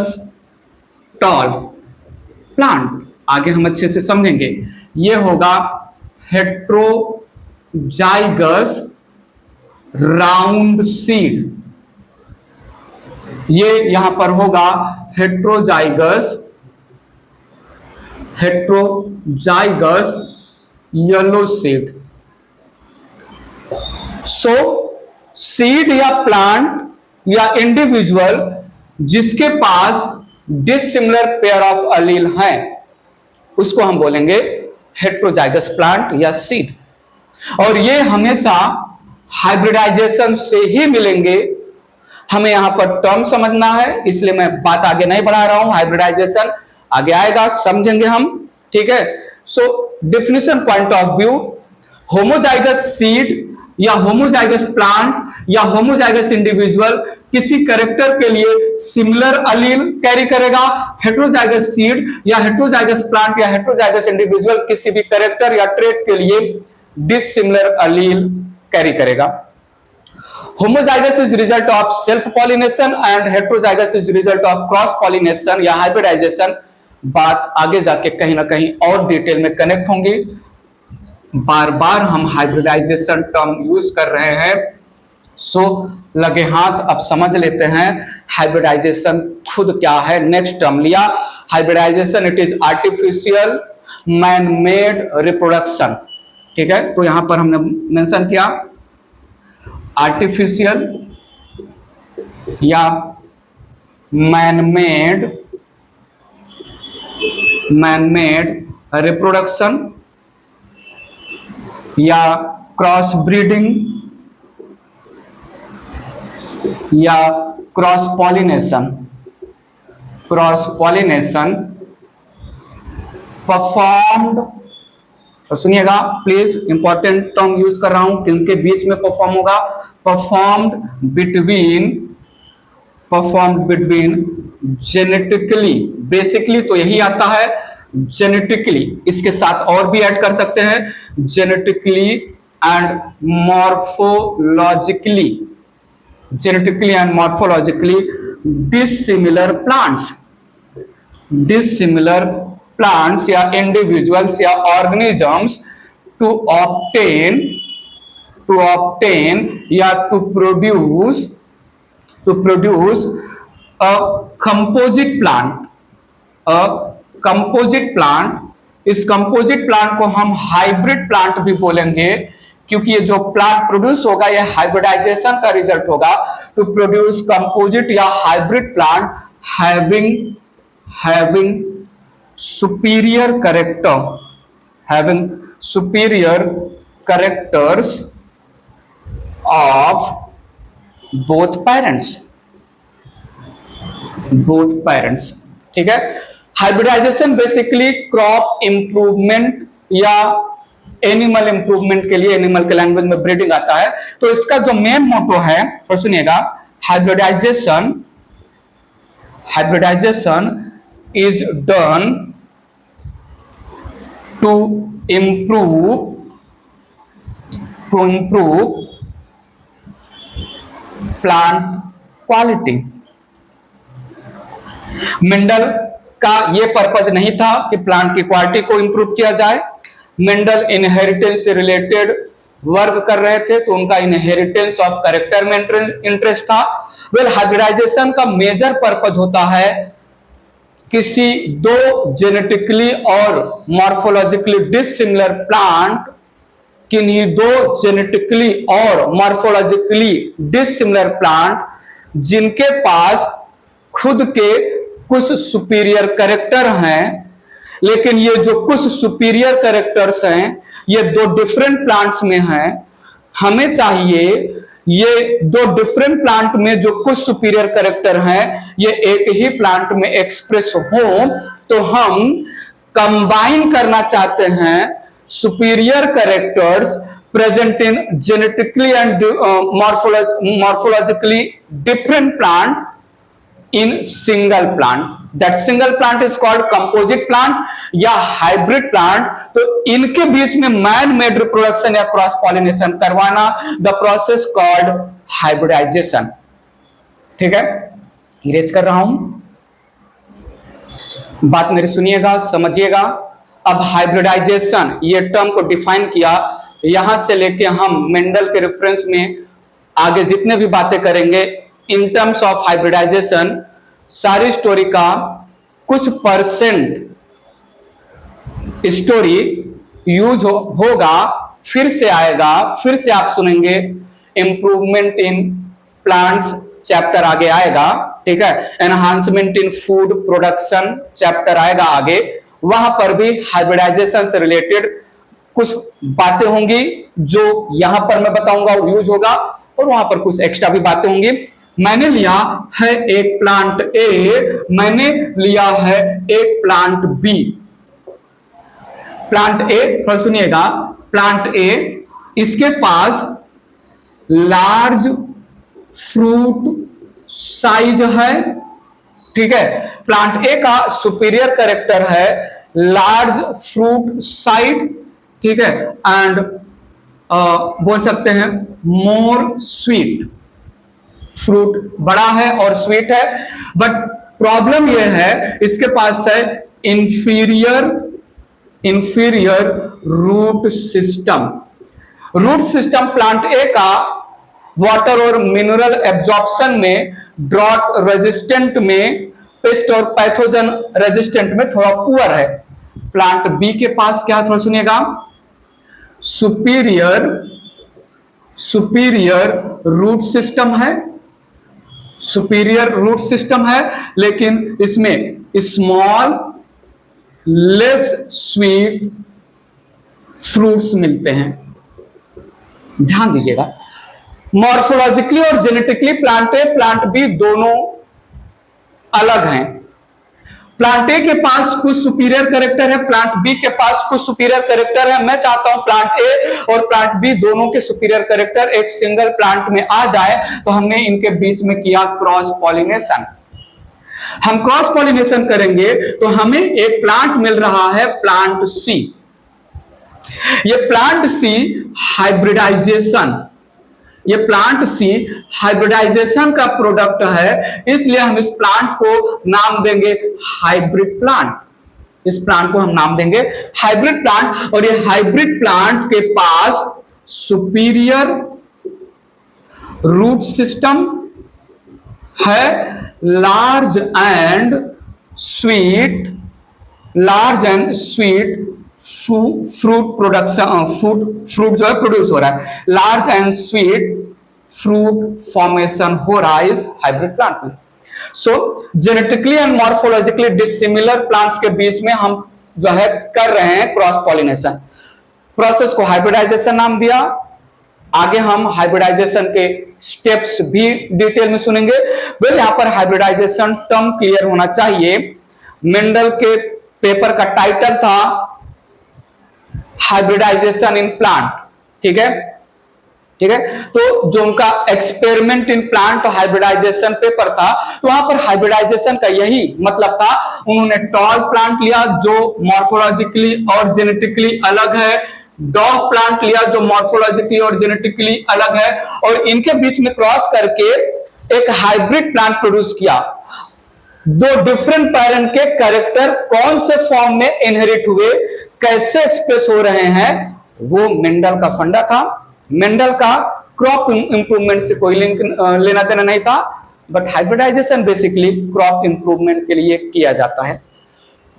टॉल प्लांट. आगे हम अच्छे से समझेंगे. ये होगा हेट्रोजाइगस राउंड सीड. ये यहां पर होगा हेट्रोजाइगस heterozygous yellow seed. सो सीड या प्लांट या इंडिविजुअल जिसके पास डिसिमिलर पेयर ऑफ अलील हैं उसको हम बोलेंगे हेट्रोजाइगस प्लांट या सीड, और ये हमेशा हाइब्रिडाइजेशन से ही मिलेंगे। हमें यहां पर टर्म समझना है, इसलिए मैं बात आगे नहीं बढ़ा रहा हूं। हाइब्रिडाइजेशन आगे आएगा, समझेंगे हम, ठीक है। So definition point of view, homozygous seed या होमोजाइगस प्लांट या होमोजाइगस इंडिविजुअल किसी कैरेक्टर के लिए सिमिलर अलील कैरी करेगा। हेट्रोजाइगस सीड या हेट्रोजाइगस प्लांट या हेट्रोजाइगस इंडिविजुअल किसी भी कैरेक्टर या ट्रेट के लिए डिसिमिलर अलील कैरी करेगा। Homozygous is result of self pollination and heterozygous is result of cross pollination या हाइब्रिडाइजेशन। बात आगे जाके कहीं ना कहीं और डिटेल में कनेक्ट होंगी। बार बार हम हाइब्रिडाइजेशन टर्म यूज कर रहे हैं, सो लगे हाथ अब समझ लेते हैं हाइब्रिडाइजेशन खुद क्या है। नेक्स्ट टर्म लिया hybridisation, it is artificial man made reproduction, ठीक है। तो यहां पर हमने मेंशन किया आर्टिफिशियल या मैन मेड रिप्रोडक्शन या क्रॉस ब्रीडिंग या क्रॉस पॉलिनेशन परफॉर्म्ड। तो सुनिएगा प्लीज, इंपॉर्टेंट टर्म यूज कर रहा हूं, किनके बीच में परफॉर्म होगा। परफॉर्म्ड बिटवीन जेनेटिकली, बेसिकली तो यही आता है जेनेटिकली, इसके साथ और भी ऐड कर सकते हैं genetically and morphologically dissimilar plants या इंडिविजुअल्स या ऑर्गेनिजम्स टू ऑब्टेन या to produce a composite plant. इस कंपोजिट प्लांट को हम हाइब्रिड प्लांट भी बोलेंगे, क्योंकि ये जो प्लांट प्रोड्यूस होगा ये हाइब्रिडाइजेशन का रिजल्ट होगा। टू प्रोड्यूस कंपोजिट या hybrid plant having superior characters of both parents, ठीक है। हाइब्रिडाइजेशन बेसिकली क्रॉप इंप्रूवमेंट या एनिमल इंप्रूवमेंट के लिए, एनिमल के लैंग्वेज में ब्रीडिंग आता है। तो इसका जो मेन मोटो है, तो सुनिएगा, hybridisation is done to improve plant quality। Mendel का ये पर्पज नहीं था कि प्लांट की क्वालिटी को इंप्रूव किया जाए। मेंडल इनहेरिटेंस से रिलेटेड वर्क कर रहे थे, तो उनका इनहेरिटेंस ऑफ कैरेक्टर में इंटरेस्ट था। हाइब्रिडाइजेशन का मेजर पर्पज होता है किसी दो जेनेटिकली और मॉर्फोलॉजिकली डिसिमिलर प्लांट, किन्हीं दो जेनेटिकली और मॉर्फोलॉजिकली डिसिमिलर प्लांट जिनके पास खुद के कुछ सुपीरियर कैरेक्टर हैं, लेकिन ये जो कुछ सुपीरियर कैरेक्टर्स हैं ये दो डिफरेंट प्लांट्स में हैं। हमें चाहिए ये दो डिफरेंट प्लांट में जो कुछ सुपीरियर कैरेक्टर हैं ये एक ही प्लांट में एक्सप्रेस हो, तो हम कंबाइन करना चाहते हैं superior characters present in genetically and morphologically different plant in single plant. That single plant is called composite plant या hybrid plant। तो इनके बीच में man made reproduction या क्रॉस पॉलिनेशन करवाना, the process called hybridization। ठीक है, इरेज कर रहा हूं, बात मेरी सुनिएगा, समझिएगा। अब हाइब्रिडाइजेशन ये टर्म को डिफाइन किया, यहां से लेके हम मेंडल के रेफरेंस में आगे जितने भी बातें करेंगे इन टर्म्स ऑफ हाइब्रिडाइजेशन, सारी स्टोरी का कुछ परसेंट स्टोरी यूज होगा, फिर से आएगा, फिर से आप सुनेंगे। इंप्रूवमेंट इन प्लांट्स चैप्टर आगे आएगा, ठीक है। एनहांसमेंट इन फूड प्रोडक्शन चैप्टर आएगा आगे, वहां पर भी हाइब्रिडाइजेशन से रिलेटेड कुछ बातें होंगी जो यहां पर मैं बताऊंगा यूज होगा, और वहां पर कुछ एक्स्ट्रा भी बातें होंगी। मैंने लिया है एक प्लांट ए, मैंने लिया है एक प्लांट बी। प्लांट ए, थोड़ा सुनिएगा, प्लांट ए, इसके पास लार्ज फ्रूट साइज है, ठीक है। प्लांट ए का सुपीरियर कैरेक्टर है लार्ज फ्रूट साइज, ठीक है, एंड बोल सकते हैं मोर स्वीट, फ्रूट बड़ा है और स्वीट है। बट प्रॉब्लम यह है इसके पास है inferior root system. Root system plant A का वाटर और मिनरल एब्जॉर्प्शन में, ड्रॉट रेजिस्टेंट में, पेस्ट और पैथोजन रेजिस्टेंट में थोड़ा पुअर है। प्लांट बी के पास क्या, थोड़ा सुनिएगा, सुपीरियर रूट सिस्टम है, सुपीरियर रूट सिस्टम है, लेकिन इसमें स्मॉल लेस स्वीट फ्रूट्स मिलते हैं। ध्यान दीजिएगा, मॉर्फोलॉजिकली और genetically plant A plant B दोनों अलग हैं। प्लांट ए के पास कुछ सुपीरियर कैरेक्टर है, प्लांट बी के पास कुछ सुपीरियर कैरेक्टर है। मैं चाहता हूं प्लांट ए और प्लांट बी दोनों के सुपीरियर कैरेक्टर एक सिंगल प्लांट में आ जाए, तो हमने इनके बीच में किया क्रॉस पॉलिनेशन। हम क्रॉस पॉलिनेशन करेंगे तो हमें एक प्लांट मिल रहा है, प्लांट सी। ये प्लांट सी हाइब्रिडाइजेशन, ये प्लांट सी हाइब्रिडाइजेशन का प्रोडक्ट है, इसलिए हम इस प्लांट को नाम देंगे हाइब्रिड प्लांट। इस प्लांट को हम नाम देंगे हाइब्रिड प्लांट, और ये हाइब्रिड प्लांट के पास सुपीरियर रूट सिस्टम है, large and sweet fruit production, fruit जो है प्रोड्यूस हो रहा है, large and sweet fruit formation हो रहा है इस हाइब्रिड प्लांट में। So genetically and morphologically dissimilar plants के बीच में हम जो है कर रहे हैं क्रॉस पॉलिनेशन। प्रोसेस को हाइब्रिडाइजेशन नाम दिया। आगे हम हाइब्रिडाइजेशन के स्टेप्स भी डिटेल में सुनेंगे। वेल, यहां पर हाइब्रिडाइजेशन टर्म क्लियर होना चाहिए। मेंडल के पेपर का टाइटल था हाइब्रिडाइजेशन इन प्लांट, ठीक है, ठीक है। तो जो उनका experiment in plant hybridisation paper था, तो वहां पर हाइब्रिडाइजेशन का यही मतलब था। उन्होंने टॉल प्लांट लिया जो मॉर्फोलॉजिकली और जेनेटिकली अलग है, डॉग प्लांट लिया जो मॉर्फोलॉजिकली और जेनेटिकली अलग है, और इनके बीच में क्रॉस करके एक हाइब्रिड प्लांट प्रोड्यूस किया। दो डिफरेंट पेरेंट के कैरेक्टर कौन से फॉर्म में इनहेरिट हुए, कैसे एक्सप्रेस हो रहे हैं, वो मेंडल का फंडा था। मेंडल का क्रॉप इंप्रूवमेंट से कोई लिंक लेना देना नहीं था, but hybridisation basically crop improvement के लिए किया जाता है।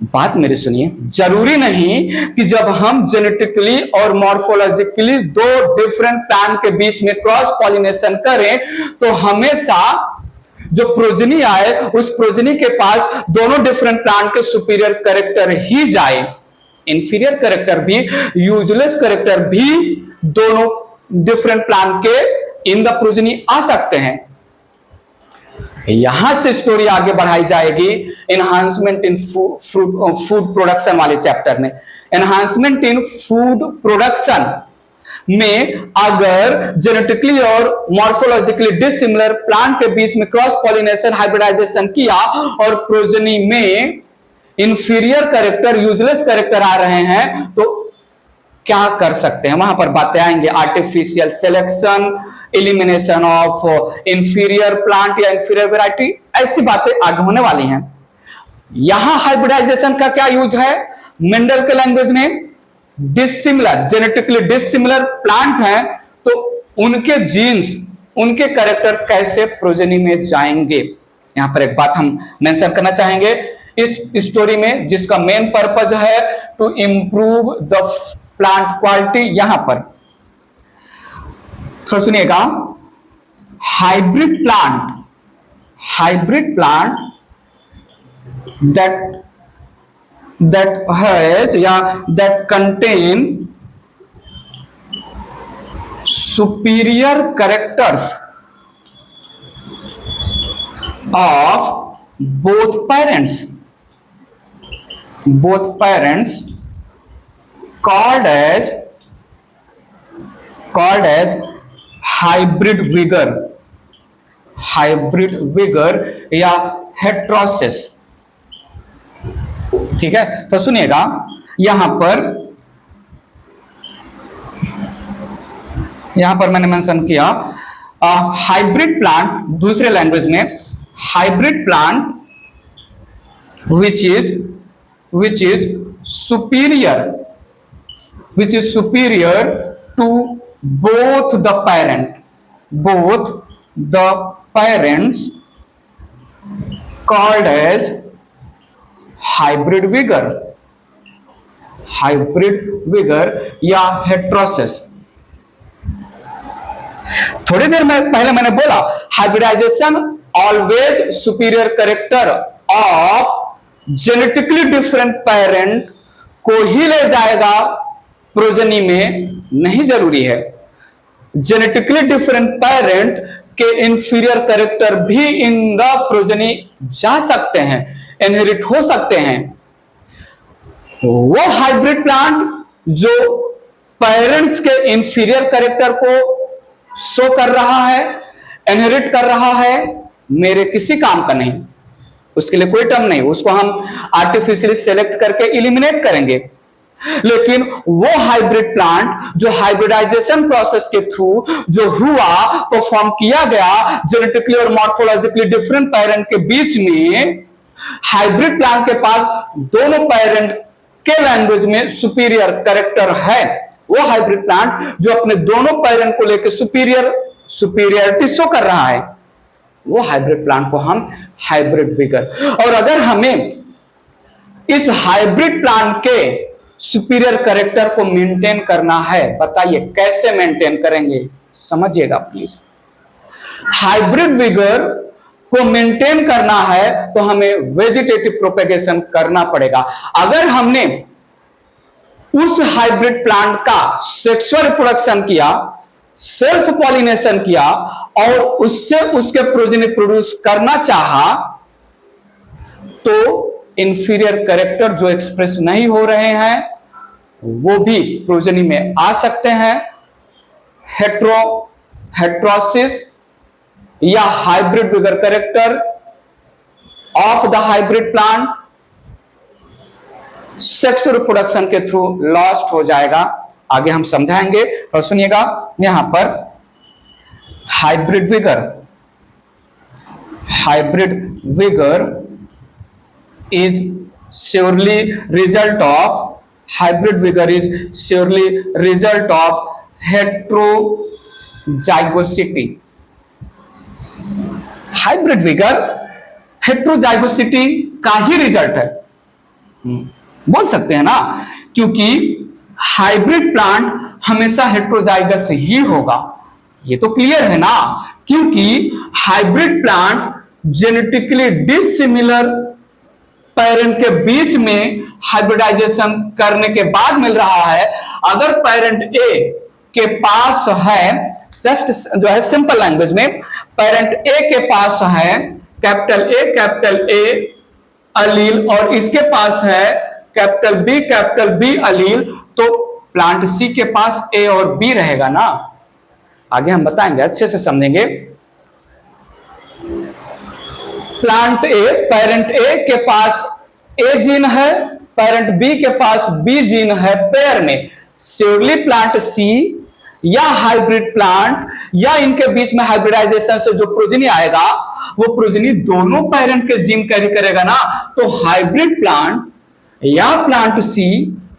बात मेरी सुनिए, जरूरी नहीं कि जब हम जेनेटिकली और मॉर्फोलॉजिकली दो डिफरेंट प्लांट के बीच में क्रॉस पॉलिनेशन करें तो हमेशा जो प्रोजनी आए उस प्रोजनी के पास दोनों डिफरेंट प्लांट के सुपीरियर कैरेक्टर ही जाए। इंफीरियर कैरेक्टर भी, यूजलेस कैरेक्टर भी दोनों डिफरेंट प्लांट के इन द प्रोजनी आ सकते हैं। यहां से स्टोरी आगे बढ़ाई जाएगी एनहांसमेंट इन फूड प्रोडक्शन वाले चैप्टर में। एनहांसमेंट इन फूड प्रोडक्शन में अगर जेनेटिकली और मॉर्फोलॉजिकली डिसिमिलर प्लांट के बीच में क्रॉस पॉलिनेशन हाइब्रिडाइजेशन किया और प्रोजनी में इंफीरियर कैरेक्टर, यूजलेस कैरेक्टर आ रहे हैं, तो क्या कर सकते हैं, वहां पर बातें आएंगे। Artificial selection, elimination of inferior plant या इंफीरियर वैरायटी, ऐसी बातें आगे होने वाली हैं। यहां हाइब्रिडाइजेशन का क्या यूज है मेंडल के लैंग्वेज में? डिसिमिलर, जेनेटिकली डिसिमिलर प्लांट हैं तो उनके जीन्स, उनके कैरेक्टर कैसे प्रोजेनी में जाएंगे। यहां पर एक बात हम मेंशन करना चाहेंगे, इस स्टोरी में, जिसका मेन पर्पज है to improve the plant quality. यहां पर तो सुनिएगा, हाइब्रिड प्लांट that has या that contain superior characters of both parents called as hybrid vigor या heterosis। ठीक है, तो सुनिएगा, यहां पर मैंने मेंशन किया हाइब्रिड प्लांट, दूसरे लैंग्वेज में hybrid plant which is superior to both the parents called as hybrid vigour या हेट्रोसिस। थोड़ी देर में पहले मैंने बोला hybridisation always superior character of genetically different parent को ही ले जाएगा प्रोजनी में, नहीं जरूरी है। जेनेटिकली डिफरेंट पेरेंट के इंफीरियर कैरेक्टर भी इन द प्रोजनी जा सकते हैं, इनहेरिट हो सकते हैं। वो हाइब्रिड प्लांट जो पेरेंट्स के इंफीरियर कैरेक्टर को शो कर रहा है, इनहेरिट कर रहा है, मेरे किसी काम का नहीं, उसके लिए कोई टर्म नहीं, उसको हम आर्टिफिशियली सेलेक्ट करके इलिमिनेट करेंगे। लेकिन वो हाइब्रिड प्लांट जो हाइब्रिडाइजेशन प्रोसेस के थ्रू जो हुआ, परफॉर्म किया गया जेनेटिकली और मॉर्फोलॉजिकली डिफरेंट पेरेंट के बीच में, हाइब्रिड प्लांट के पास दोनों पेरेंट के लैंग्वेज में सुपीरियर कैरेक्टर है। वो हाइब्रिड प्लांट जो अपने दोनों पेरेंट को लेकर सुपीरियरिटी शो कर रहा है, वो हाइब्रिड प्लांट को हम हाइब्रिड विगर। और अगर हमें इस हाइब्रिड प्लांट के सुपीरियर कैरेक्टर को मेंटेन करना है, बताइए कैसे मेंटेन करेंगे, समझिएगा प्लीज। हाइब्रिड विगर को मेंटेन करना है तो हमें वेजिटेटिव प्रोपेगेशन करना पड़ेगा। अगर हमने उस हाइब्रिड प्लांट का सेक्सुअल रिप्रोडक्शन किया, सेल्फ पॉलिनेशन किया और उससे उसके प्रोजेनी प्रोड्यूस करना चाहा, तो इंफीरियर कैरेक्टर जो एक्सप्रेस नहीं हो रहे हैं वो भी प्रोजेनी में आ सकते हैं। हेट्रोसिस या hybrid vigour character of the hybrid plant sexual reproduction के थ्रू लॉस्ट हो जाएगा। आगे हम समझाएंगे, और सुनिएगा, यहां पर hybrid vigour is surely result of heterozygosity। Hybrid vigour heterozygosity का ही रिजल्ट है, बोल सकते हैं ना, क्योंकि हाइब्रिड प्लांट हमेशा हेट्रोजाइगस ही होगा, ये तो क्लियर है ना, क्योंकि hybrid plant genetically dissimilar parent के बीच में हाइब्रिडाइजेशन करने के बाद मिल रहा है। अगर पेरेंट ए के पास है, जस्ट जो है सिंपल लैंग्वेज में, पेरेंट ए के पास है कैपिटल ए अलील और इसके पास है कैपिटल बी अलील, तो प्लांट सी के पास ए और बी रहेगा ना। आगे हम बताएंगे, अच्छे से समझेंगे। प्लांट ए, पेरेंट ए के पास ए जीन है, पेरेंट बी के पास बी जीन है पेयर में, श्योरली प्लांट सी या हाइब्रिड प्लांट या इनके बीच में हाइब्रिडाइजेशन से जो प्रोजेनी आएगा वो प्रोजेनी दोनों पेरेंट के जीन कैरी करेगा ना। तो हाइब्रिड प्लांट या plant see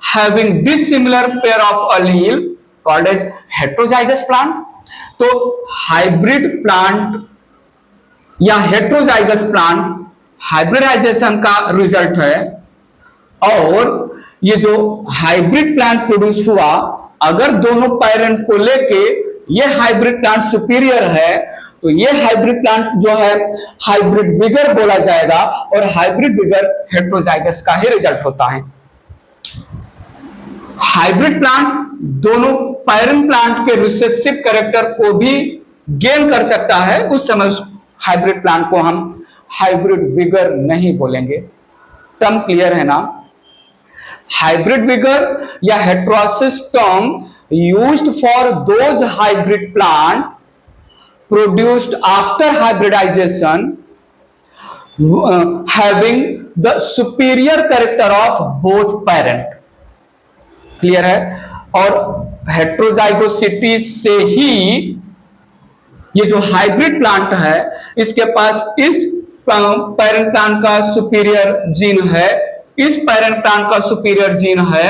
having dissimilar pair of allele called as heterozygous plant. तो हाइब्रिड प्लांट या हेट्रोजाइगस प्लांट हाइब्रिडाइजेशन का रिजल्ट है, और ये जो हाइब्रिड प्लांट प्रोड्यूस हुआ, अगर दोनों पेरेंट को लेके ये हाइब्रिड प्लांट सुपीरियर है, तो ये हाइब्रिड प्लांट जो है हाइब्रिड विगर बोला जाएगा, और हाइब्रिड विगर हेटेरोजाइगस का ही रिजल्ट होता है। हाइब्रिड प्लांट दोनों पेरेंट प्लांट के रिसेसिव कैरेक्टर को भी गेन कर सकता है, उस समय उस हाइब्रिड प्लांट को हम हाइब्रिड विगर नहीं बोलेंगे। टर्म क्लियर है ना? हाइब्रिड विगर या heterosis term used for those hybrid plant produced after hybridization having the superior character of both parent। Clear है? और हेटेरोजाइगोसिटी से ही ये जो हाइब्रिड प्लांट है, इसके पास इस पेरेंट प्लांट का सुपीरियर जीन है, इस पेरेंट प्लांट का सुपीरियर जीन है,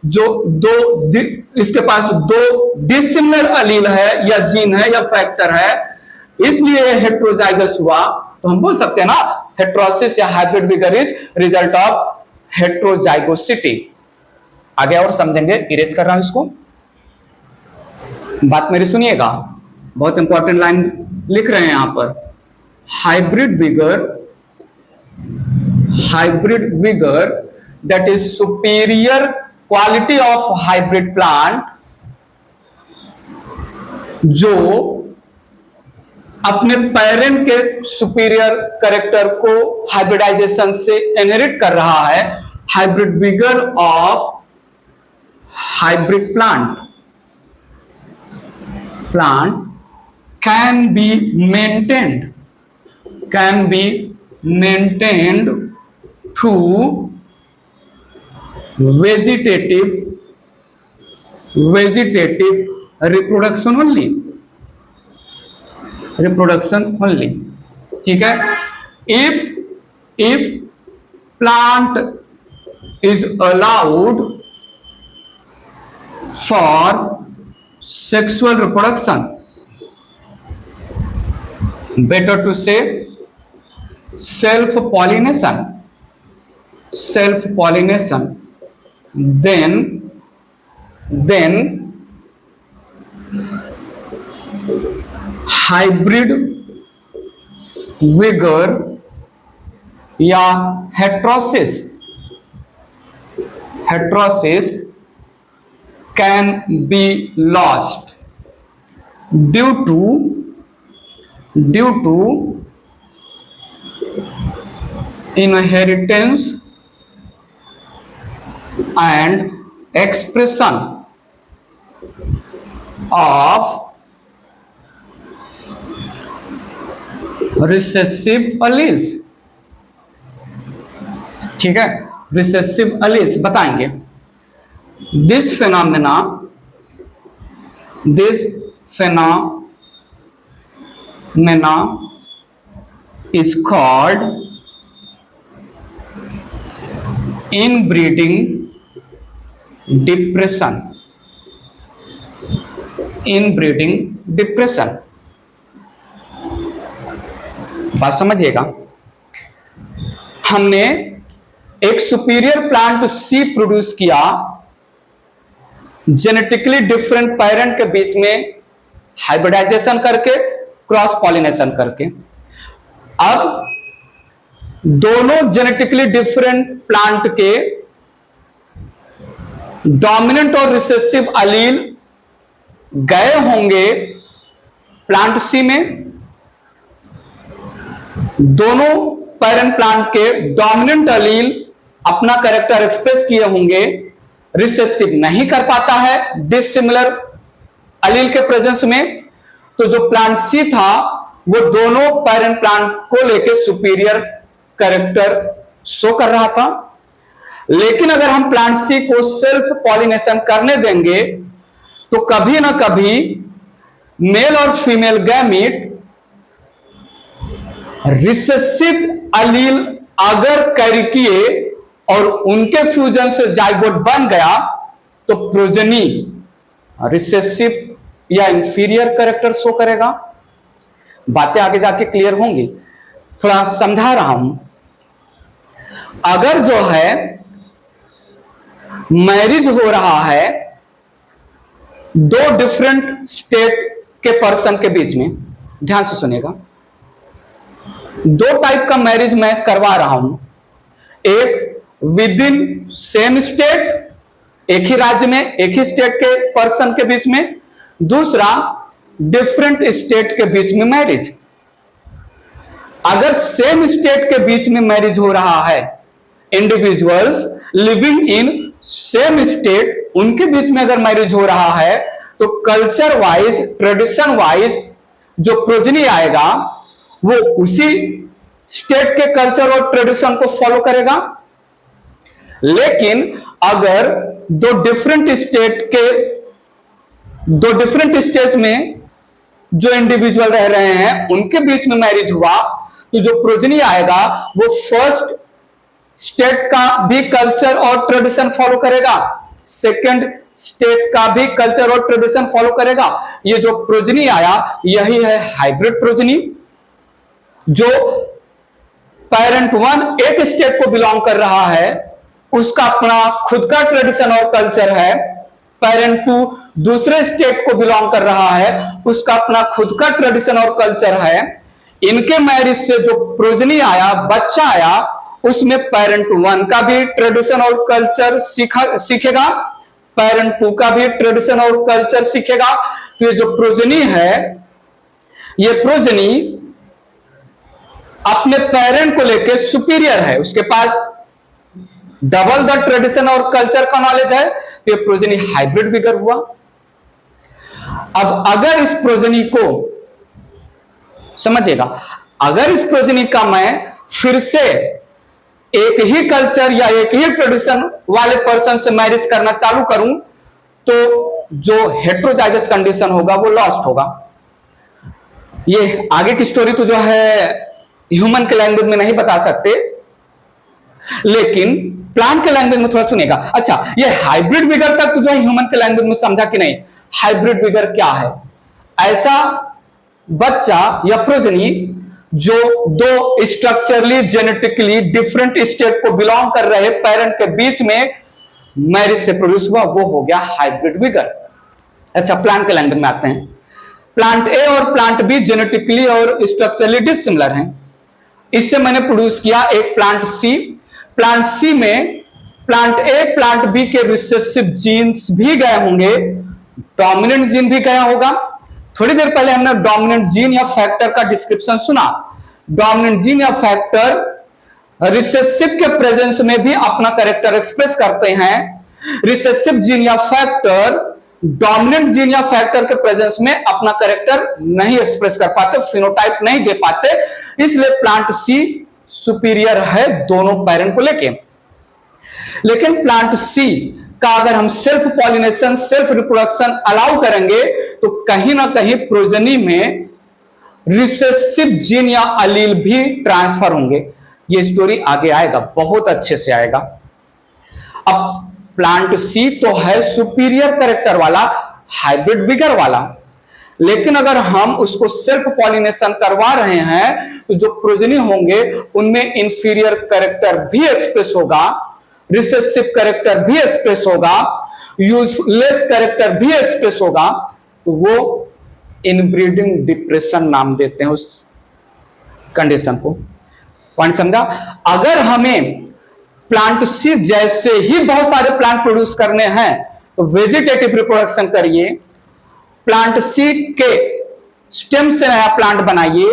जो इसके पास दो डिसिमिलर अलील है या जीन है या फैक्टर है, इसलिए हेटेरोजाइगस हुआ। तो हम बोल सकते हैं ना, हेटेरोसिस या hybrid vigour is result of heterozygosity. आगे और समझेंगे, इरेज कर रहा हूं इसको, बात मेरी सुनिएगा, बहुत इंपॉर्टेंट लाइन लिख रहे हैं यहां पर। Hybrid vigour that is superior quality of hybrid plant, जो अपने पेरेंट के सुपीरियर कैरेक्टर को हाइब्रिडाइजेशन से इनहेरिट कर रहा है। Hybrid vigour of hybrid plant can be maintained through vegetative reproduction only। ठीक है? if plant is allowed for sexual reproduction, better to say self pollination, then hybrid vigour या heterosis can be lost due to inheritance and expression of recessive alleles। ठीक है? recessive alleles बताएंगे। this phenomena is called inbreeding depression. बात समझिएगा, हमने एक superior plant सी produce किया, genetically different parent के बीच में हाइब्रिडाइजेशन करके, क्रॉस पॉलिनेशन करके। अब दोनों जेनेटिकली डिफरेंट प्लांट के डोमिनेंट और रिसेसिव अलील गए होंगे प्लांट सी में, दोनों पेरेंट प्लांट के डोमिनेंट अलील अपना कैरेक्टर एक्सप्रेस किए होंगे, रिसेसिव नहीं कर पाता है डिसिमिलर अलील के प्रेजेंस में। तो जो प्लांट सी था वो दोनों पेरेंट प्लांट को लेकर सुपीरियर कैरेक्टर शो कर रहा था। लेकिन अगर हम प्लांट सी को सेल्फ पॉलिनेशन करने देंगे तो कभी ना कभी मेल और फीमेल गैमीट रिसेसिव अलील अगर कैरी किए और उनके फ्यूजन से जाइगोट बन गया तो प्रोजेनी रिसेसिव या इंफीरियर कैरेक्टर शो करेगा। बातें आगे जाके क्लियर होंगी, थोड़ा समझा रहा हूं। अगर जो है मैरिज हो रहा है दो डिफरेंट स्टेट के पर्सन के बीच में, ध्यान से सुनिएगा, दो टाइप का मैरिज मैं करवा रहा हूं, एक विद इन सेम स्टेट, एक ही राज्य में एक ही स्टेट के पर्सन के बीच में, दूसरा डिफरेंट स्टेट के बीच में मैरिज। अगर सेम स्टेट के बीच में मैरिज हो रहा है, individuals living in same state, उनके बीच में अगर मैरिज हो रहा है तो कल्चर वाइज, ट्रेडिशन वाइज जो प्रोजनी आएगा वो उसी स्टेट के कल्चर और ट्रेडिशन को फॉलो करेगा। लेकिन अगर दो डिफरेंट स्टेट में जो इंडिविजुअल रह रहे हैं उनके बीच में मैरिज हुआ तो जो प्रोजनी आएगा वो फर्स्ट स्टेट का भी कल्चर और ट्रेडिशन फॉलो करेगा, सेकंड स्टेट का भी कल्चर और ट्रेडिशन फॉलो करेगा। ये जो प्रोजनी आया यही है हाइब्रिड प्रोजनी। जो पेरेंट वन एक स्टेट को बिलोंग कर रहा है उसका अपना खुद का ट्रेडिशन और कल्चर है, पेरेंट टू दूसरे स्टेट को बिलोंग कर रहा है उसका अपना खुद का ट्रेडिशन और कल्चर है। इनके मैरिज से जो प्रोजनी आया, बच्चा आया, उसमें पेरेंट वन का भी ट्रेडिशन और कल्चर सीखेगा, पेरेंट टू का भी ट्रेडिशन और कल्चर सीखेगा। तो ये जो प्रोजनी है, ये प्रोजनी अपने पेरेंट को लेकर सुपीरियर है, उसके पास डबल द ट्रेडिशन और कल्चर का नॉलेज है, तो ये प्रोजनी हाइब्रिड विगर हुआ। अब अगर इस प्रोजनी को समझिएगा, अगर इस प्रोजनी का मैं फिर से एक ही कल्चर या एक ही ट्रेडिशन वाले पर्सन से मैरिज करना चालू करूं तो जो हेट्रोजाइगस कंडीशन होगा वो लॉस्ट होगा। ये आगे की स्टोरी तो जो है ह्यूमन के लैंग्वेज में नहीं बता सकते, लेकिन प्लांट के लैंग्वेज में थोड़ा सुनेगा। अच्छा, ये हाइब्रिड विगर तक तो जो है ह्यूमन के लैंग्वेज में समझा कि नहीं, हाइब्रिड विगर क्या है? ऐसा बच्चा या प्रोजनी जो दो स्ट्रक्चरली जेनेटिकली डिफरेंट स्टेट को बिलोंग कर रहे पेरेंट के बीच में मैरिज से प्रोड्यूस हुआ, वो हो गया हाइब्रिड विगर। अच्छा, प्लांट के लैंग्वेज में आते हैं। प्लांट ए और प्लांट बी जेनेटिकली और स्ट्रक्चरली डिसिमिलर हैं। इससे मैंने प्रोड्यूस किया एक प्लांट सी। प्लांट सी में प्लांट ए प्लांट बी के रिसेसिव जीन्स भी गए होंगे, डोमिनेंट जीन भी गया होगा। थोड़ी देर पहले हमने डोमिनेंट जीन या फैक्टर का डिस्क्रिप्शन सुना। डोमिनेंट जीन या फैक्टर रिसेसिव के प्रेजेंस में भी अपना कैरेक्टर एक्सप्रेस करते हैं। रिसेसिव जीन या फैक्टर डोमिनेंट जीन या फैक्टर के प्रेजेंस में अपना कैरेक्टर नहीं एक्सप्रेस कर पाते, फिनोटाइप नहीं दे पाते, इसलिए प्लांट सी सुपीरियर है दोनों पेरेंट को लेके। लेकिन प्लांट सी का अगर हम self pollination, self reproduction allow करेंगे तो कहीं ना कहीं प्रोजनी में रिसेसिव जीन या अलील भी ट्रांसफर होंगे। ये स्टोरी आगे आएगा, बहुत अच्छे से आएगा। अब प्लांट सी तो है सुपीरियर कैरेक्टर वाला, हाइब्रिड विगर वाला, लेकिन अगर हम उसको सेल्फ पॉलिनेशन करवा रहे हैं तो जो प्रोजनी होंगे उनमें इंफीरियर कैरेक्टर भी एक्सप्रेस होगा, रिसेसिव कैरेक्टर भी एक्सप्रेस होगा, यूजलेस कैरेक्टर भी एक्सप्रेस होगा। तो वो इनब्रीडिंग डिप्रेशन नाम देते हैं उस कंडीशन को। पॉइंट समझा? अगर हमें प्लांट सी जैसे ही बहुत सारे प्लांट प्रोड्यूस करने हैं तो वेजिटेटिव रिप्रोडक्शन करिए, प्लांट सी के स्टेम से नया प्लांट बनाइए,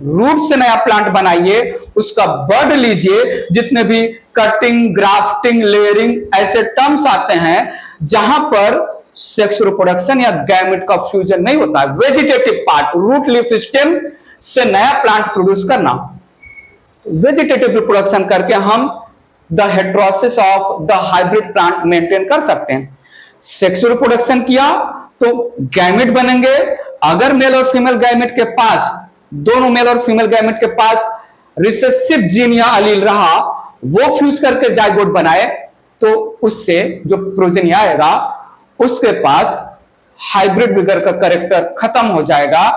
रूट से नया प्लांट बनाइए, उसका बर्ड लीजिए। जितने भी कटिंग, ग्राफ्टिंग, लेयरिंग ऐसे टर्म्स आते हैं जहां पर सेक्स रिप्रोडक्शन या गैमेट का फ्यूजन नहीं होता है, vegetative part, root, leaf, stem से नया प्लांट प्रोड्यूस करना, वेजिटेटिव रिप्रोडक्शन करके हम the heterosis of the hybrid plant maintain कर सकते हैं। सेक्स रिप्रोडक्शन किया तो गैमेट बनेंगे। अगर मेल और फीमेल गैमेट के पास, दोनों मेल और फीमेल गैमेट के पास रिसेसिव जीन या अलील रहा, वो फ्यूज करके जाइगोट बनाए तो उससे जो प्रोजनी आएगा उसके पास हाइब्रिड विगर का कैरेक्टर खत्म हो जाएगा,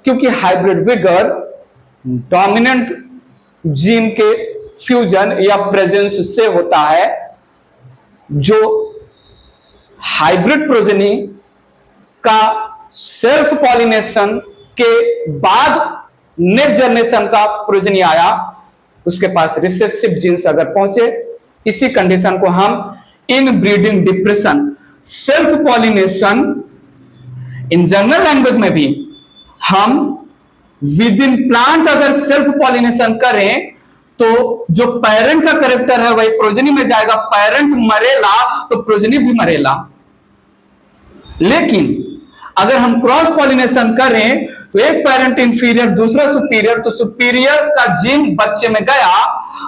क्योंकि हाइब्रिड विगर डोमिनेंट जीन के फ्यूजन या प्रेजेंस से होता है, जो हाइब्रिड प्रोजेनी का सेल्फ पॉलिनेशन के बाद नेक्स्ट जनरेशन का प्रोजेनी आया, उसके पास रिसेसिव जीन्स अगर पहुंचे, इसी कंडीशन को हम inbreeding depression, self pollination in general language में भी हम विद इन प्लांट अगर सेल्फ पॉलिनेशन करें तो जो पेरेंट का कैरेक्टर है वही प्रोजेनी में जाएगा, पेरेंट मरेला तो प्रोजेनी भी मरेला। लेकिन अगर हम क्रॉस पॉलिनेशन करें तो एक पेरेंट इंफीरियर दूसरा सुपीरियर, तो सुपीरियर का जीन बच्चे में गया,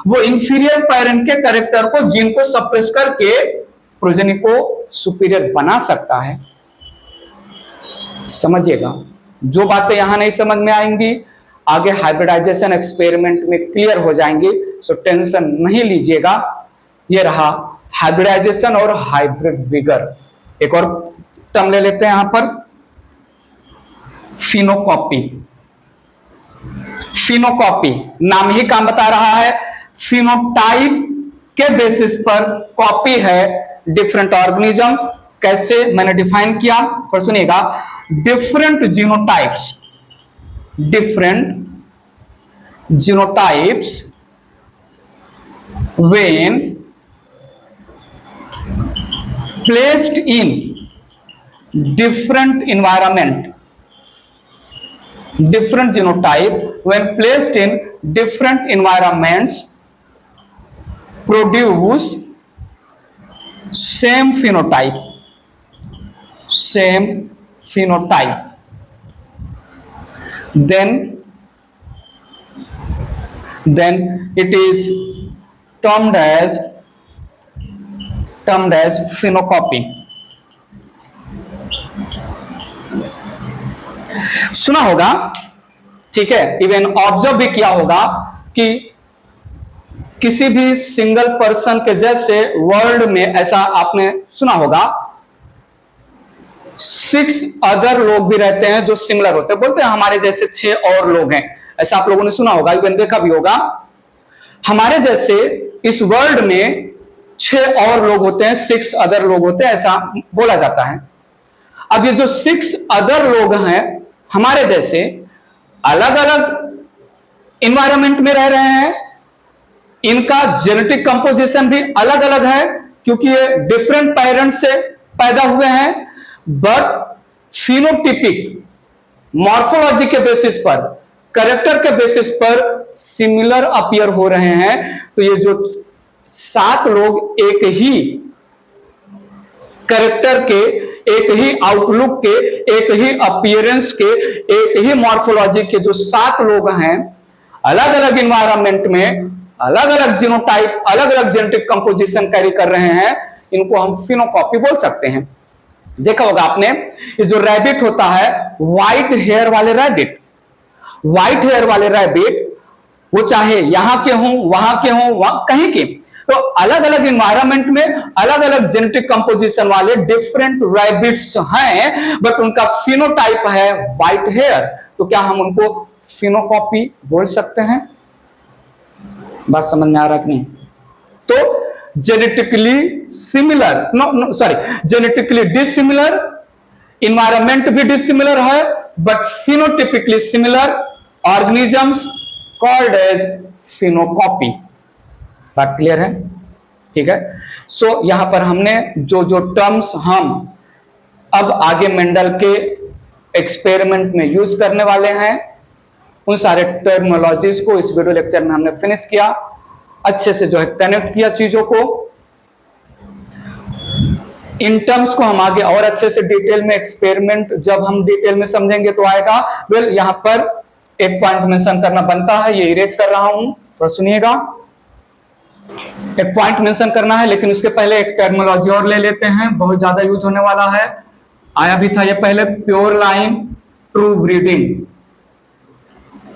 वो इंफीरियर पेरेंट के कैरेक्टर को, जीन को सप्रेस करके प्रोजेनी को सुपीरियर बना सकता है। समझिएगा, जो बातें यहां नहीं समझ में आएंगी आगे हाइब्रिडाइजेशन एक्सपेरिमेंट में क्लियर हो जाएंगी, सो टेंशन नहीं लीजिएगा। ये रहा हाइब्रिडाइजेशन और हाइब्रिड विगर। एक और टर्म ले लेते हैं यहां पर, फिनोकॉपी। फिनोकॉपी नाम ही काम बता रहा है, फिनोटाइप के बेसिस पर कॉपी है डिफरेंट ऑर्गेनिज्म। कैसे मैंने डिफाइन किया, और सुनिएगा, different genotypes, different genotypes when placed in different environment, different genotype when placed in different environments produce same phenotype, same phenotype, then it is termed as phenocopy। सुना होगा, ठीक है, इवन ऑब्जर्व भी किया होगा कि किसी भी सिंगल पर्सन के जैसे वर्ल्ड में, ऐसा आपने सुना होगा, 6 अदर लोग भी रहते हैं जो सिमिलर होते हैं। बोलते हैं हमारे जैसे 6 और लोग हैं, ऐसा आप लोगों ने सुना होगा, इवन देखा भी होगा। हमारे जैसे इस वर्ल्ड में 6 और लोग होते हैं, 6 अदर लोग होते हैं, ऐसा बोला जाता है। अब ये जो 6 अदर लोग हैं हमारे जैसे, अलग अलग इन्वायरमेंट में रह रहे हैं, इनका जेनेटिक कंपोजिशन भी अलग अलग है क्योंकि ये डिफरेंट पेरेंट्स से पैदा हुए हैं, बट फिनोटिपिक मॉर्फोलॉजी के बेसिस पर, कैरेक्टर के बेसिस पर सिमिलर अपीयर हो रहे हैं। तो ये जो 7 लोग एक ही कैरेक्टर के, एक ही आउटलुक के, एक ही अपीयरेंस के, एक ही मॉर्फोलॉजी के जो 7 लोग हैं, अलग अलग इन्वायरमेंट में अलग अलग जीनोटाइप, अलग अलग जेनेटिक कंपोजिशन कैरी कर रहे हैं, इनको हम फिनोकॉपी बोल सकते हैं। देखा होगा आपने, ये जो रैबिट होता है, व्हाइट हेयर वाले रैबिट, व्हाइट हेयर वाले रैबिट, वो चाहे यहां के हों, वहां के हों, कहीं के, तो अलग अलग इन्वायरमेंट में अलग अलग जेनेटिक कंपोजिशन वाले डिफरेंट रैबिट्स हैं, बट उनका फिनोटाइप है व्हाइट हेयर। तो क्या हम उनको फिनोकॉपी बोल सकते हैं? बात समझ में आ रहा कि नहीं? तो genetically similar, genetically dissimilar, environment भी डिसिमिलर है, but phenotypically similar organisms called as phenocopy. बात क्लियर है? ठीक है। सो यहां पर हमने जो जो टर्म्स हम अब आगे मेंडल के एक्सपेरिमेंट में यूज करने वाले हैं, उन सारे टर्मिनोलॉजीज को इस वीडियो लेक्चर में हमने फिनिश किया, अच्छे से जो है कनेक्ट किया चीजों को। इन टर्म्स को हम आगे और अच्छे से डिटेल में, एक्सपेरिमेंट जब हम डिटेल में समझेंगे तो आएगा। वेल, यहां पर एक पॉइंट मेंशन करना बनता है, ये इरेज कर रहा हूं, थोड़ा सुनिएगा। एक पॉइंट मेंशन करना है, लेकिन उसके पहले एक टर्मिनोलॉजी और ले लेते हैं, बहुत ज्यादा यूज होने वाला है, आया भी था ये पहले, pure line true breeding.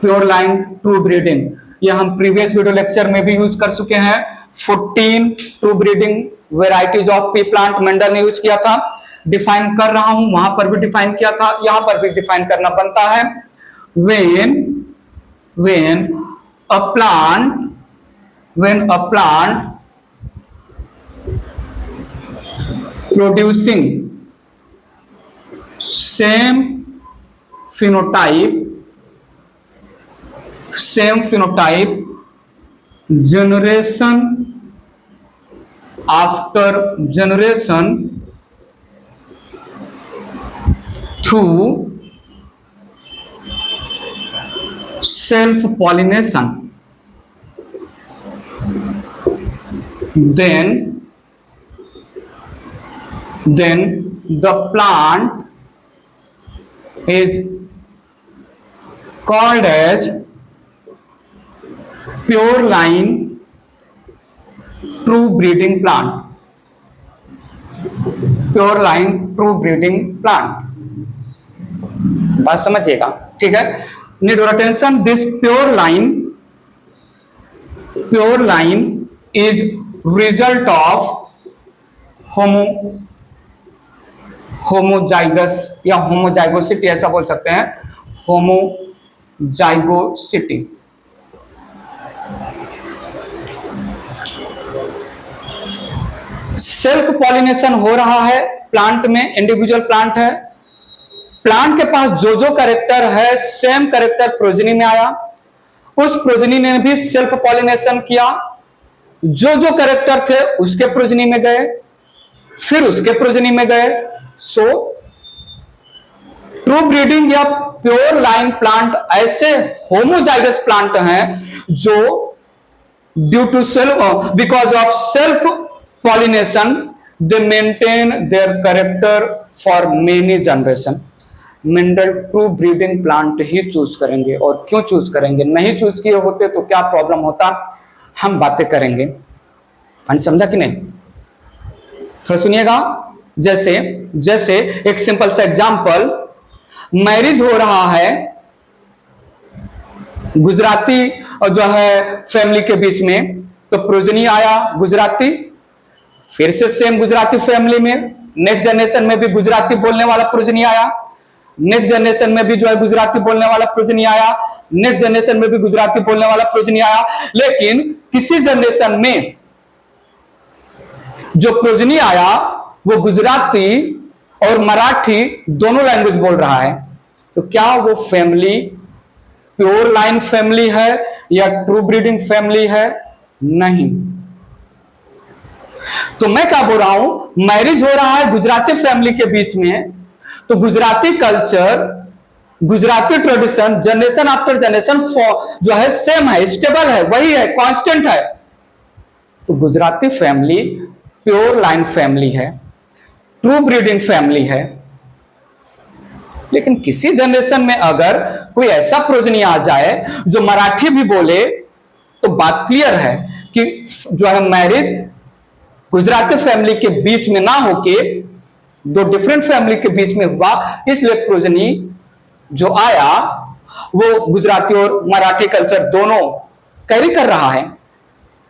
Pure line true breeding, ये हम प्रीवियस वीडियो लेक्चर में भी यूज कर चुके हैं। 14 true breeding varieties of P plant Mendel ने यूज किया था, डिफाइन कर रहा हूं, वहां पर भी डिफाइन किया था, यहां पर भी डिफाइन करना बनता है। when a plant when a plant producing same phenotype generation after generation through self pollination, then the plant is called as pure line true breeding plant. Pure line true breeding plant, बात समझिएगा, ठीक है। Need your attention, this pure line is result of homozygous या homozygosity, ऐसा बोल सकते हैं, homozygosity. Self pollination हो रहा है प्लांट में, इंडिविजुअल प्लांट है, प्लांट के पास जो जो कैरेक्टर है सेम कैरेक्टर प्रोजनी में आया, उस प्रोजनी ने भी सेल्फ पॉलिनेशन किया, जो जो कैरेक्टर थे उसके प्रोजनी में गए, फिर उसके प्रोजनी में गए। सो ट्रू ब्रीडिंग या प्योर लाइन प्लांट ऐसे होमोजाइगस प्लांट हैं जो due to because of self pollination they maintain their character for many generation। Mendel true breeding plant ही चूज करेंगे, और क्यों चूज करेंगे, नहीं चूज किए होते तो क्या प्रॉब्लम होता, हम बातें करेंगे। समझा कि नहीं? तो सुनिएगा, जैसे एक सिंपल सा एग्जांपल, मैरिज हो रहा है गुजराती और जो है फैमिली के बीच में, तो प्रोजनी आया गुजराती, फिर से सेम गुजराती फैमिली में नेक्स्ट जनरेशन में भी गुजराती बोलने वाला प्रोजनी आया, नेक्स्ट जनरेशन में भी जो है गुजराती बोलने वाला प्रोजनी आया, नेक्स्ट जनरेशन में भी गुजराती बोलने वाला प्रोजनी आया। लेकिन किसी जनरेशन में जो प्रोजनी आया वो गुजराती और मराठी दोनों लैंग्वेज बोल रहा है, तो क्या वो फैमिली प्योर लाइन फैमिली है या ट्रू ब्रीडिंग फैमिली है? नहीं। तो मैं क्या बोल रहा हूं, मैरिज हो रहा है गुजराती फैमिली के बीच में, तो Gujarati culture, Gujarati tradition generation after generation जो है सेम है, स्टेबल है, वही है, कांस्टेंट है। तो Gujarati family pure line family है, ट्रू ब्रीडिंग फैमिली है। लेकिन किसी जनरेशन में अगर कोई ऐसा प्रोजनी आ जाए जो मराठी भी बोले, तो बात क्लियर है कि जो है मैरिज गुजराती फैमिली के बीच में ना होके दो डिफरेंट फैमिली के बीच में हुआ, इसलिए प्रोजनी जो आया वो गुजराती और मराठी कल्चर दोनों कैरी कर रहा है।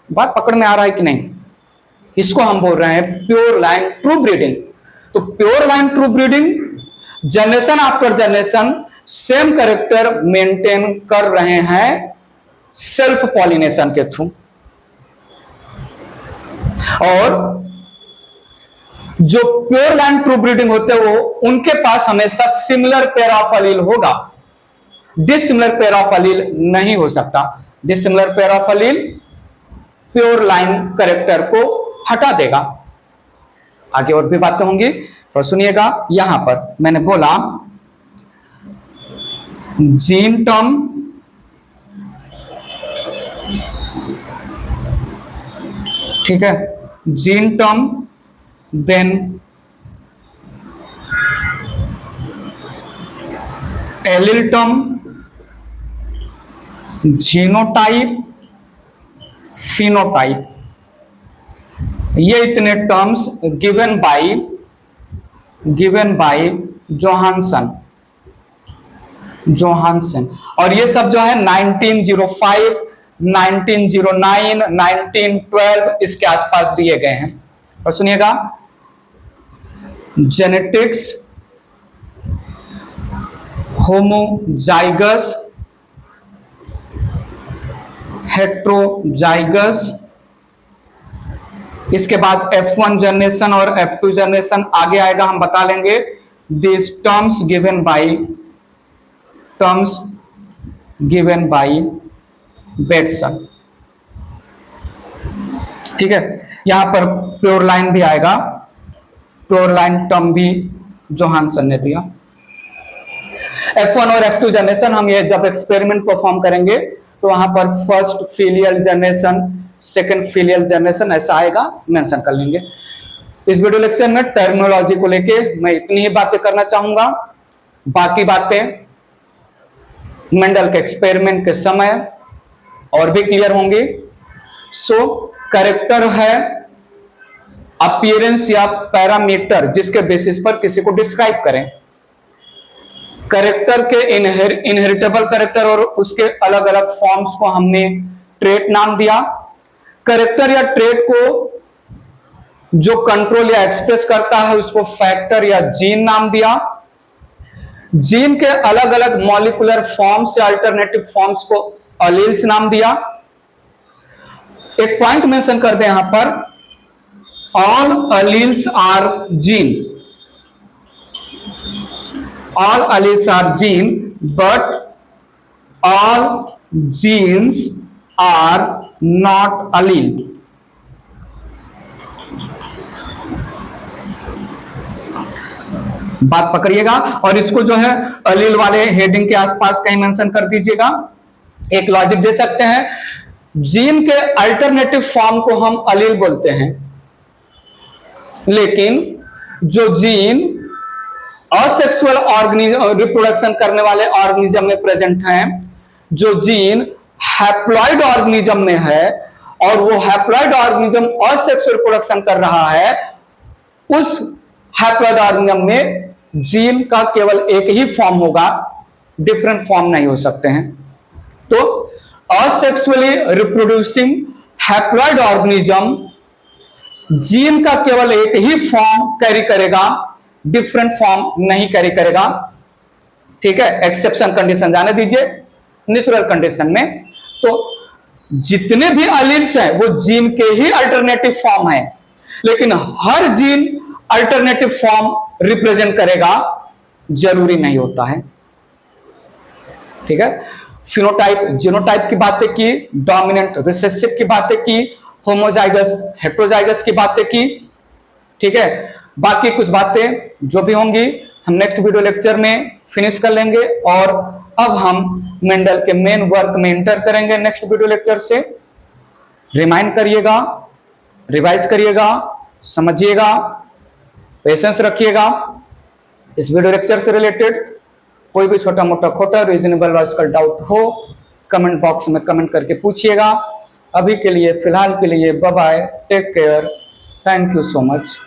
बात पकड़ में आ रहा है कि नहीं? इसको हम बोल रहे हैं प्योर लाइन ट्रू ब्रीडिंग। तो pure line true breeding generation after generation same character maintain कर रहे हैं सेल्फ पॉलिनेशन के थ्रू, और जो प्योर लाइन ट्रू ब्रीडिंग होते हैं वो उनके पास हमेशा सिमिलर पेयर ऑफ अलील होगा, डिसिमिलर पेयर ऑफ अलील नहीं हो सकता। Dissimilar pair of allele pure line character को हटा देगा। आगे और भी बातें होंगी, तो सुनिएगा। यहां पर मैंने बोला जीन टर्म, ठीक है, gene term, then allele term, genotype, phenotype, ये इतने टर्म्स गिवन बाय जोहानसन, और ये सब जो है 1905, 1909, 1912 इसके आसपास दिए गए हैं। और सुनिएगा, जेनेटिक्स होमोजाइगस हेट्रोजाइगस। इसके बाद F1 जनरेशन और F2 जनरेशन आगे आएगा, हम बता लेंगे। This terms given by Bateson. ठीक है, यहां पर प्योर लाइन भी आएगा, प्योर लाइन टर्म भी जोहानसन ने दिया। F1 और F2 जनरेशन हम ये जब एक्सपेरिमेंट परफॉर्म करेंगे तो वहां पर first filial generation, second filial generation ऐसा आएगा, मेंशन कर लेंगे। इस वीडियो लेक्चर में टर्मिनोलॉजी को लेके मैं इतनी ही बातें करना चाहूंगा। बाकी बातें मेंडल के एक्सपेरिमेंट के समय और भी क्लियर होंगी। सो कैरेक्टर है अपीयरेंस या पैरामीटर जिसके बेसिस पर किसी को डिस्क्राइब करें। कैरेक्टर के इनहेरिटेबल कैरेक्टर और उसके अलग अलग फॉर्म्स को हमने ट्रेट नाम दिया। कैरेक्टर या ट्रेट को जो कंट्रोल या एक्सप्रेस करता है उसको फैक्टर या जीन नाम दिया। जीन के अलग अलग मॉलिक्यूलर फॉर्म्स या अल्टरनेटिव फॉर्म्स को अलील्स नाम दिया। एक पॉइंट मेंशन कर दें यहां पर, all alleles are gene, all alleles are gene but all genes are not allele. बात पकड़िएगा और इसको जो है अलील वाले हेडिंग के आसपास कहीं मेंशन कर दीजिएगा। एक लॉजिक दे सकते हैं, जीन के अल्टरनेटिव फॉर्म को हम अलील बोलते हैं, लेकिन जो जीन असेक्सुअल ऑर्गेनिज्म रिप्रोडक्शन करने वाले ऑर्गेनिज्म में प्रेजेंट हैं, जो जीन हैप्लॉइड ऑर्गेनिज्म में है और वो हैप्लॉइड ऑर्गेनिज्म असेक्सुअल रिप्रोडक्शन कर रहा है, उस हैप्लॉइड ऑर्गेनिज्म में जीन का केवल एक ही फॉर्म होगा, डिफरेंट फॉर्म नहीं हो सकते हैं। तो asexually reproducing haploid organism gene का केवल एक ही फॉर्म कैरी करेगा, डिफरेंट फॉर्म नहीं कैरी करेगा। ठीक है, एक्सेप्शन कंडीशन जाने दीजिए। नेचुरल कंडीशन में तो जितने भी अलील्स हैं वो जीन के ही अल्टरनेटिव फॉर्म है, लेकिन हर जीन अल्टरनेटिव फॉर्म रिप्रेजेंट करेगा जरूरी नहीं होता है। ठीक है, फिनोटाइप जीनोटाइप की बातें की, डोमिनेंट रिसेसिव की बातें की, होमोजाइगस हेट्रोजाइगस की बातें की। ठीक है, बाकी कुछ बातें जो भी होंगी हम नेक्स्ट वीडियो लेक्चर में फिनिश कर लेंगे और अब हम मेंडल के मेन वर्क में इंटर करेंगे नेक्स्ट वीडियो लेक्चर से। रिमाइंड करिएगा, रिवाइज करिएगा, समझिएगा, पेशेंस रखिएगा। इस वीडियो लेक्चर से रिलेटेड कोई भी छोटा मोटा खोटा रीजनेबल लॉजिकल डाउट हो कमेंट बॉक्स में कमेंट करके पूछिएगा। अभी के लिए फिलहाल के लिए bye bye, take care, thank you so much.